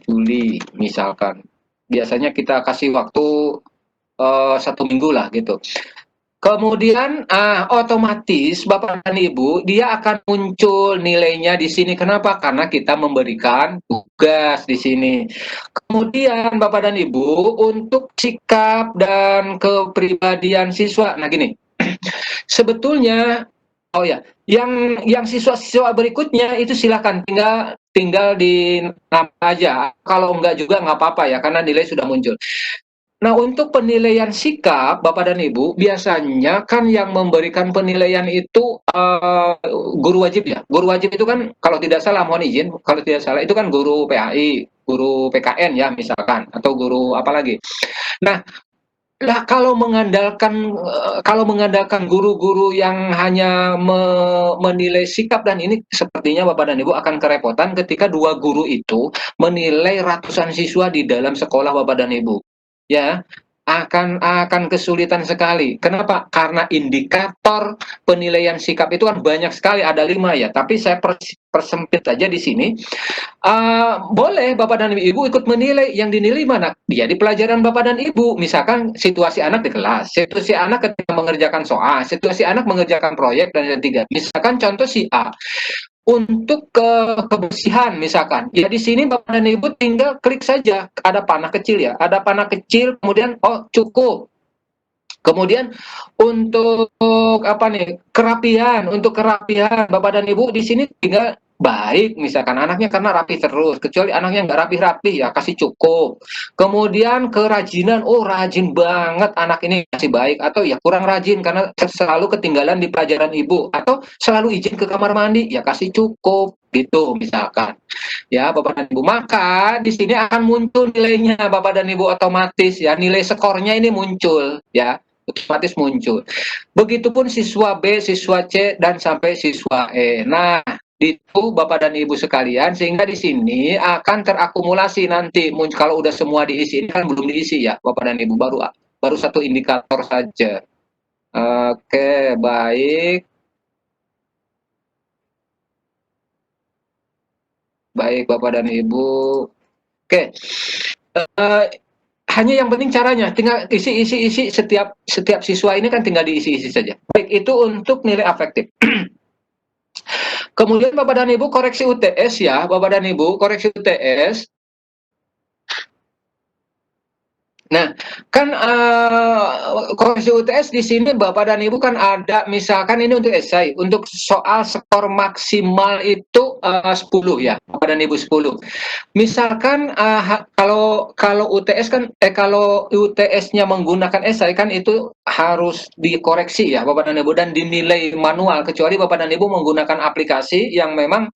Juli misalkan. Biasanya kita kasih waktu 1 minggu lah gitu. Kemudian otomatis Bapak dan Ibu dia akan muncul nilainya di sini. Kenapa? Karena kita memberikan tugas di sini. Kemudian Bapak dan Ibu untuk sikap dan kepribadian siswa. Nah gini, sebetulnya oh ya, yang siswa-siswa berikutnya itu silakan tinggal di nama aja. Kalau enggak juga nggak apa-apa ya, karena nilai sudah muncul. Nah, untuk penilaian sikap, Bapak dan Ibu, biasanya kan yang memberikan penilaian itu guru wajib ya. Guru wajib itu kan kalau tidak salah, mohon izin, kalau tidak salah itu kan guru PAI, guru PKN ya misalkan, atau guru apa lagi. Nah, lah kalau mengandalkan guru-guru yang hanya menilai sikap, dan ini sepertinya Bapak dan Ibu akan kerepotan ketika dua guru itu menilai ratusan siswa di dalam sekolah Bapak dan Ibu. Ya, akan kesulitan sekali. Kenapa? Karena indikator penilaian sikap itu kan banyak sekali, ada 5 ya. Tapi saya persempit aja di sini. Boleh Bapak dan Ibu ikut menilai, yang dinilai mana? Ya di pelajaran Bapak dan Ibu, misalkan situasi anak di kelas, situasi anak ketika mengerjakan soal, situasi anak mengerjakan proyek, dan yang tiga. Misalkan contoh si A, untuk kebersihan misalkan, ya di sini Bapak dan Ibu tinggal klik saja, ada panah kecil ya, ada panah kecil, kemudian oh cukup. Kemudian untuk apa nih, untuk kerapihan Bapak dan Ibu di sini tinggal baik, misalkan anaknya karena rapi terus, kecuali anaknya nggak rapi-rapi ya kasih cukup. Kemudian kerajinan, oh rajin banget anak ini, kasih baik, atau ya kurang rajin karena selalu ketinggalan di pelajaran Ibu, atau selalu izin ke kamar mandi, ya kasih cukup gitu misalkan. Ya Bapak dan Ibu, maka di sini akan muncul nilainya Bapak dan Ibu, otomatis ya nilai skornya ini muncul ya, otomatis muncul. Begitupun siswa B, siswa C, dan sampai siswa E. Nah, itu Bapak dan Ibu sekalian, sehingga di sini akan terakumulasi nanti. Kalau udah semua diisi, ini kan belum diisi ya Bapak dan Ibu, baru satu indikator saja. Oke, baik. Baik Bapak dan Ibu. Oke. Hanya yang penting caranya, tinggal isi setiap siswa ini kan tinggal diisi saja. Baik, itu untuk nilai afektif. Kemudian Bapak dan Ibu koreksi UTS ya, Bapak dan Ibu koreksi UTS. Nah, kan koreksi UTS di sini Bapak dan Ibu kan ada, misalkan ini untuk esai, untuk soal skor maksimal itu 10 ya, Bapak dan Ibu 10. Misalkan kalau UTS kan kalau UTS-nya menggunakan esai kan itu harus dikoreksi ya Bapak dan Ibu, dan dinilai manual, kecuali Bapak dan Ibu menggunakan aplikasi yang memang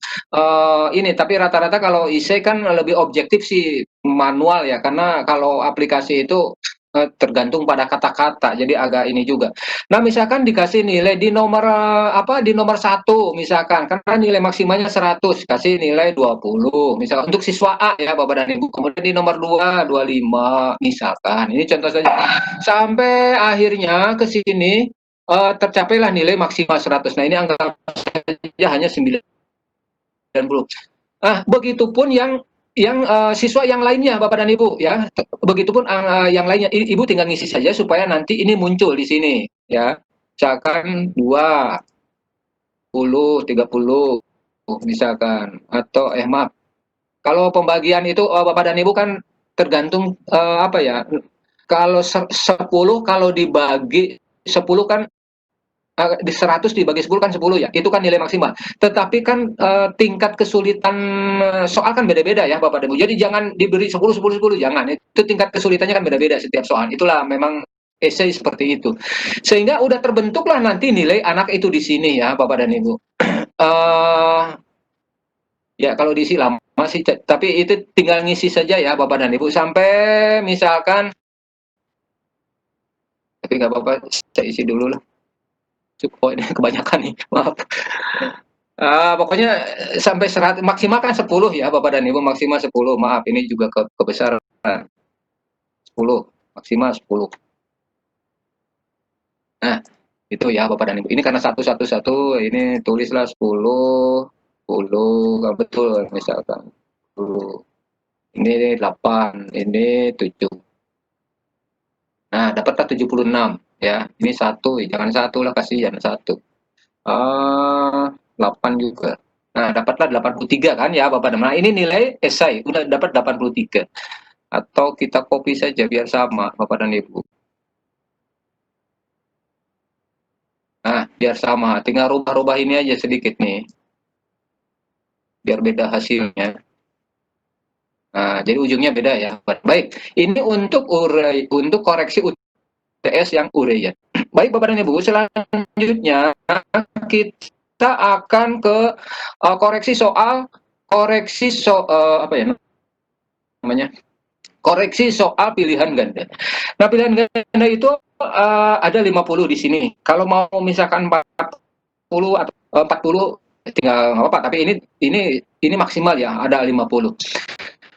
ini, tapi rata-rata kalau esai kan lebih objektif sih manual ya, karena kalau aplikasi itu tergantung pada kata-kata, jadi agak ini juga. Nah, misalkan dikasih nilai di nomor di nomor 1 misalkan, karena nilai maksimalnya 100, kasih nilai 20 misalkan untuk siswa A ya Bapak dan Ibu. Kemudian di nomor 2 25 misalkan. Ini contoh saja. Sampai akhirnya ke sini tercapailah nilai maksimal 100. Nah, ini angka saja hanya 90. Begitupun yang siswa yang lainnya Bapak dan Ibu ya. Begitupun yang lainnya, Ibu tinggal ngisi saja supaya nanti ini muncul di sini ya. Misalkan 2, 10, 30 misalkan, atau maaf. Kalau pembagian itu Bapak dan Ibu kan tergantung apa ya. Kalau 10 kalau dibagi 10 kan di 100 dibagi 10 kan 10 ya, itu kan nilai maksimal. Tetapi kan tingkat kesulitan soal kan beda-beda ya Bapak dan Ibu. Jadi jangan diberi 10, 10, 10, jangan. Itu tingkat kesulitannya kan beda-beda setiap soal. Itulah memang esai seperti itu. Sehingga udah terbentuklah nanti nilai anak itu di sini ya Bapak dan Ibu. Ya kalau diisi lama sih, tapi itu tinggal ngisi saja ya Bapak dan Ibu. Sampai misalkan, tapi nggak apa-apa, saya isi dulu lah. Cukup, ini kebanyakan nih, maaf. Pokoknya sampai 100, maksimal kan 10 ya Bapak dan Ibu, maksimal 10. Maaf, ini juga kebesaran. 10, maksimal 10. Nah, itu ya Bapak dan Ibu. Ini karena satu, ini tulislah 10, 10, betul misalkan. 10. Ini 8, ini 7. Nah, dapatlah 76 ya. Ini 1, jangan 1 lah, kasihan 1. 8 juga. Nah, dapatlah 83 kan ya Bapak dan Ibu. Nah, ini nilai esai udah dapat 83. Atau kita copy saja biar sama Bapak dan Ibu. Nah, biar sama. Tinggal rubah-rubah ini aja sedikit nih. Biar beda hasilnya. Nah, jadi ujungnya beda ya. Baik, ini untuk untuk koreksi UTS yang urean. Baik Bapak dan Ibu, selanjutnya kita akan ke koreksi soal apa ya namanya? Koreksi soal pilihan ganda. Nah, pilihan ganda itu ada 50 di sini. Kalau mau misalkan 40 atau 40 tinggal nggak apa-apa, tapi ini maksimal ya, ada 50.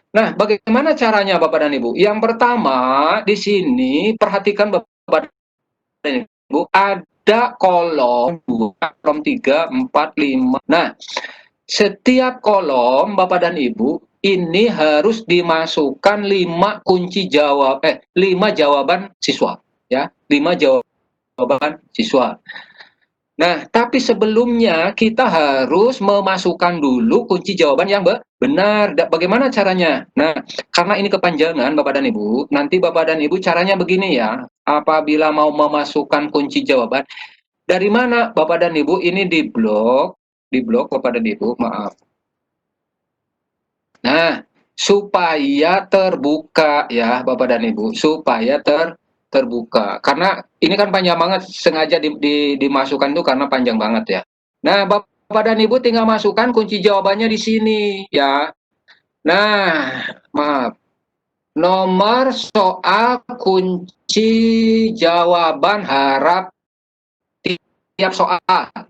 Nah, bagaimana caranya Bapak dan Ibu? Yang pertama, di sini perhatikan Bapak dan Ibu, ada kolom 2, kolom 3, 4, 5. Nah, setiap kolom Bapak dan Ibu ini harus dimasukkan 5 jawaban siswa ya, 5 jawaban siswa. Nah, tapi sebelumnya kita harus memasukkan dulu kunci jawaban yang benar. Bagaimana caranya? Nah, karena ini kepanjangan Bapak dan Ibu, nanti Bapak dan Ibu caranya begini ya. Apabila mau memasukkan kunci jawaban, dari mana Bapak dan Ibu ini di blok Bapak dan Ibu, maaf. Nah, supaya terbuka ya Bapak dan Ibu, supaya terbuka. Karena ini kan panjang banget, sengaja dimasukkan itu karena panjang banget ya. Nah, Bapak dan Ibu tinggal masukkan kunci jawabannya di sini ya. Nah, maaf. Nomor soal kunci jawaban harap tiap soal.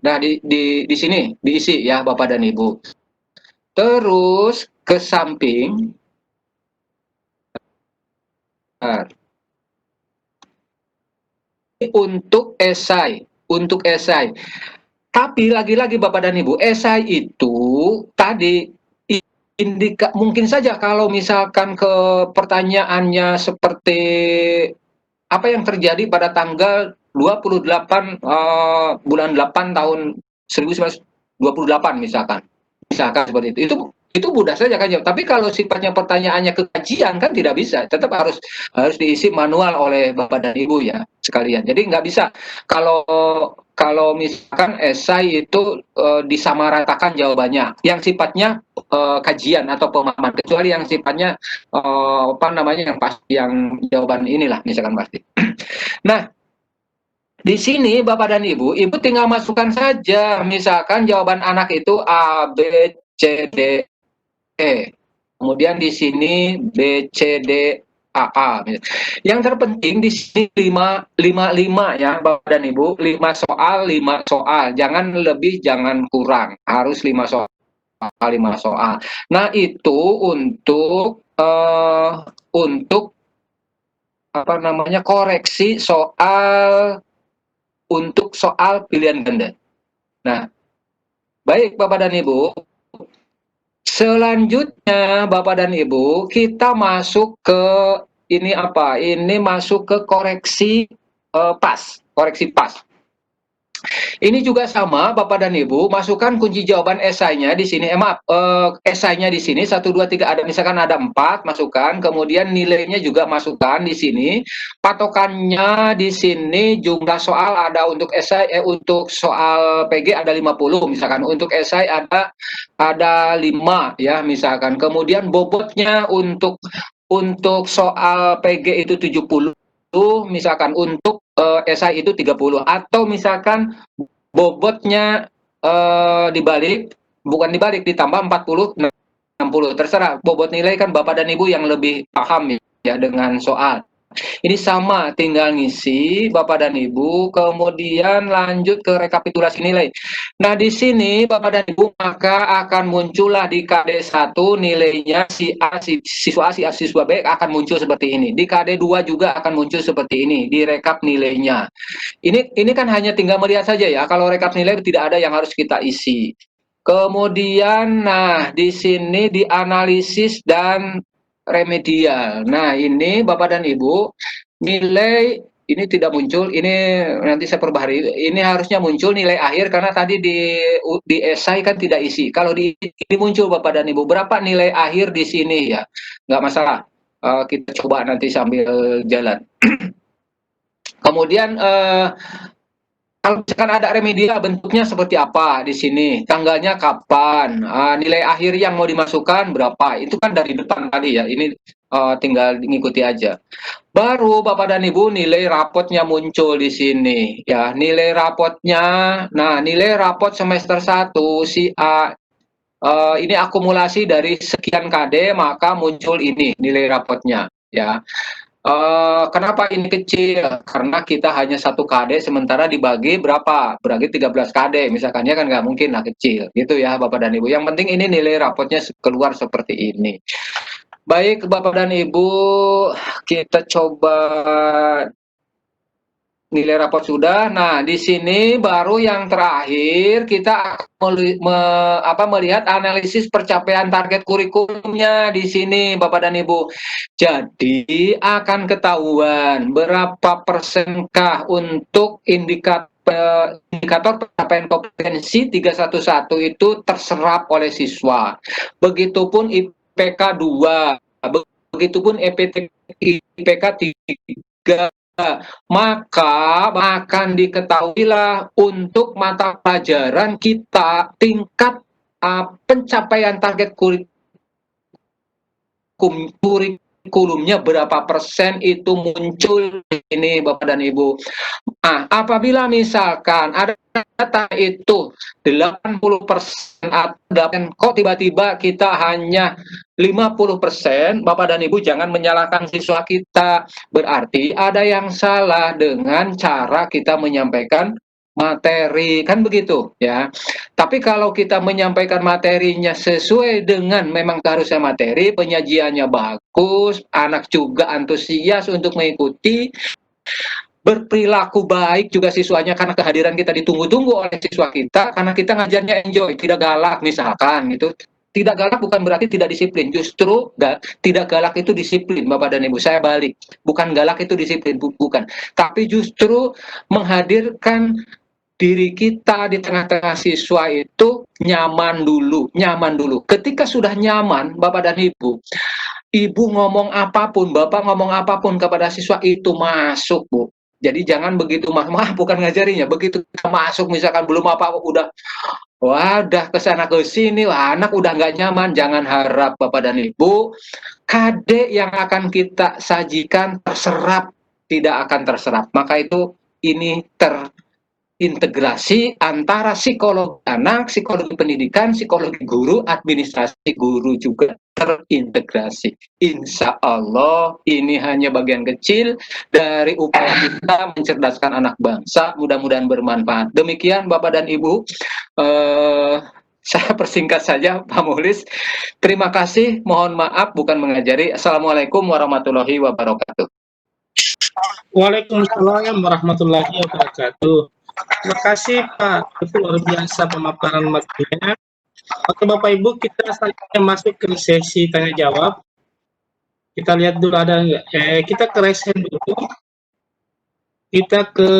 Nah, di sini diisi ya Bapak dan Ibu. Terus ke samping. Untuk esai. Tapi lagi-lagi Bapak dan Ibu, esai itu tadi mungkin saja kalau misalkan ke pertanyaannya seperti apa yang terjadi pada tanggal 28 bulan 8 tahun 1928 misalkan seperti itu. Itu mudah saja kan. Tapi kalau sifatnya pertanyaannya kekajian kan tidak bisa. Tetap harus diisi manual oleh Bapak dan Ibu ya sekalian. Jadi nggak bisa kalau misalkan esai itu disamaratakan jawabannya yang sifatnya kajian atau pemahaman, kecuali yang sifatnya apa namanya yang pasti, yang jawaban inilah misalkan pasti. Nah, di sini Bapak dan Ibu tinggal masukkan saja misalkan jawaban anak itu A, B, C, D, E. Kemudian di sini B, C, D, A. Yang terpenting di sini 5 ya Bapak dan Ibu, 5 soal. Jangan lebih, jangan kurang. Harus 5 soal. Nah, itu untuk apa namanya koreksi soal untuk soal pilihan ganda. Nah, baik Bapak dan Ibu, selanjutnya Bapak dan Ibu kita masuk ke ini apa? Ini masuk ke koreksi koreksi pas. Ini juga sama Bapak dan Ibu, masukkan kunci jawaban esainya di sini. Esainya di sini 1 2 3 ada misalkan ada 4, masukkan, kemudian nilainya juga masukkan di sini. Patokannya di sini jumlah soal ada untuk esai untuk soal PG ada 50 misalkan, untuk esai ada 5 ya misalkan. Kemudian bobotnya untuk soal PG itu 70 misalkan, untuk esai itu 30, atau misalkan bobotnya ditambah 40 60, terserah. Bobot nilai kan Bapak dan Ibu yang lebih paham ya dengan soal. Ini sama, tinggal ngisi Bapak dan Ibu, kemudian lanjut ke rekapitulasi nilai. Nah, di sini Bapak dan Ibu maka akan muncullah di KD1 nilainya si A, siswa A, si A, siswa B akan muncul seperti ini. Di KD2 juga akan muncul seperti ini, di rekap nilainya. Ini kan hanya tinggal melihat saja ya, kalau rekap nilai tidak ada yang harus kita isi. Kemudian, nah di sini di analisis dan remedial. Nah, ini Bapak dan Ibu, nilai ini tidak muncul, ini nanti saya perbaharui. Ini harusnya muncul nilai akhir karena tadi di esai kan tidak isi. Kalau ini muncul Bapak dan Ibu, berapa nilai akhir di sini ya? Nggak masalah. Kita coba nanti sambil jalan. Kemudian kalau misalkan ada remedial bentuknya seperti apa di sini, tanggalnya kapan, nilai akhir yang mau dimasukkan berapa, itu kan dari depan tadi ya, ini tinggal mengikuti aja. Baru Bapak dan Ibu nilai rapotnya muncul di sini ya, nilai rapotnya. Nah, nilai rapot semester 1 si A ini akumulasi dari sekian KD, maka muncul ini nilai rapotnya ya. Kenapa ini kecil? Karena kita hanya 1 KD sementara dibagi berapa? Bagi 13 KD misalkan, ya kan nggak mungkin lah kecil gitu ya Bapak dan Ibu. Yang penting ini nilai rapotnya keluar seperti ini. Baik Bapak dan Ibu, kita coba nilai rapot sudah. Nah, di sini baru yang terakhir kita melihat analisis pencapaian target kurikulumnya di sini Bapak dan Ibu. Jadi akan ketahuan berapa persenkah untuk indikator pencapaian kompetensi 311 itu terserap oleh siswa. Begitupun IPK 2, begitupun IPK 3. Maka akan diketahuilah untuk mata pelajaran kita tingkat pencapaian target kurikulumnya berapa persen itu muncul ini Bapak dan Ibu. Apabila misalkan ada data itu 80% atau kok tiba-tiba kita hanya 50%, Bapak dan Ibu jangan menyalahkan siswa kita. Berarti ada yang salah dengan cara kita menyampaikan materi, kan begitu ya. Tapi kalau kita menyampaikan materinya sesuai dengan memang keharusan materi, penyajiannya bagus, anak juga antusias untuk mengikuti, berperilaku baik juga siswanya karena kehadiran kita ditunggu-tunggu oleh siswa kita, karena kita ngajarnya enjoy, tidak galak misalkan gitu. Tidak galak bukan berarti tidak disiplin, justru tidak galak itu disiplin Bapak dan Ibu. Saya balik, bukan galak itu disiplin, bukan. Tapi justru menghadirkan diri kita di tengah-tengah siswa itu nyaman dulu. Ketika sudah nyaman Bapak dan Ibu, Ibu ngomong apapun, Bapak ngomong apapun kepada siswa itu masuk, Bu. Jadi jangan begitu bukan ngajarinya, begitu kita masuk misalkan belum apa-apa udah kesana ke sini, anak udah nggak nyaman. Jangan harap Bapak dan Ibu KD yang akan kita sajikan terserap, tidak akan terserap. Maka itu ini terintegrasi antara psikologi anak, psikologi pendidikan, psikologi guru, administrasi guru juga terintegrasi. Insya Allah ini hanya bagian kecil dari upaya kita mencerdaskan anak bangsa. Mudah-mudahan bermanfaat. Demikian Bapak dan Ibu. Saya persingkat saja Pak Muhlis. Terima kasih. Mohon maaf bukan mengajari. Assalamualaikum warahmatullahi wabarakatuh. Waalaikumsalam warahmatullahi wabarakatuh. Terima kasih Pak, itu luar biasa pemaparan materinya. Oke Bapak Ibu, kita selanjutnya masuk ke sesi tanya jawab. Kita lihat dulu ada nggak? Kita ke resen dulu. Kita ke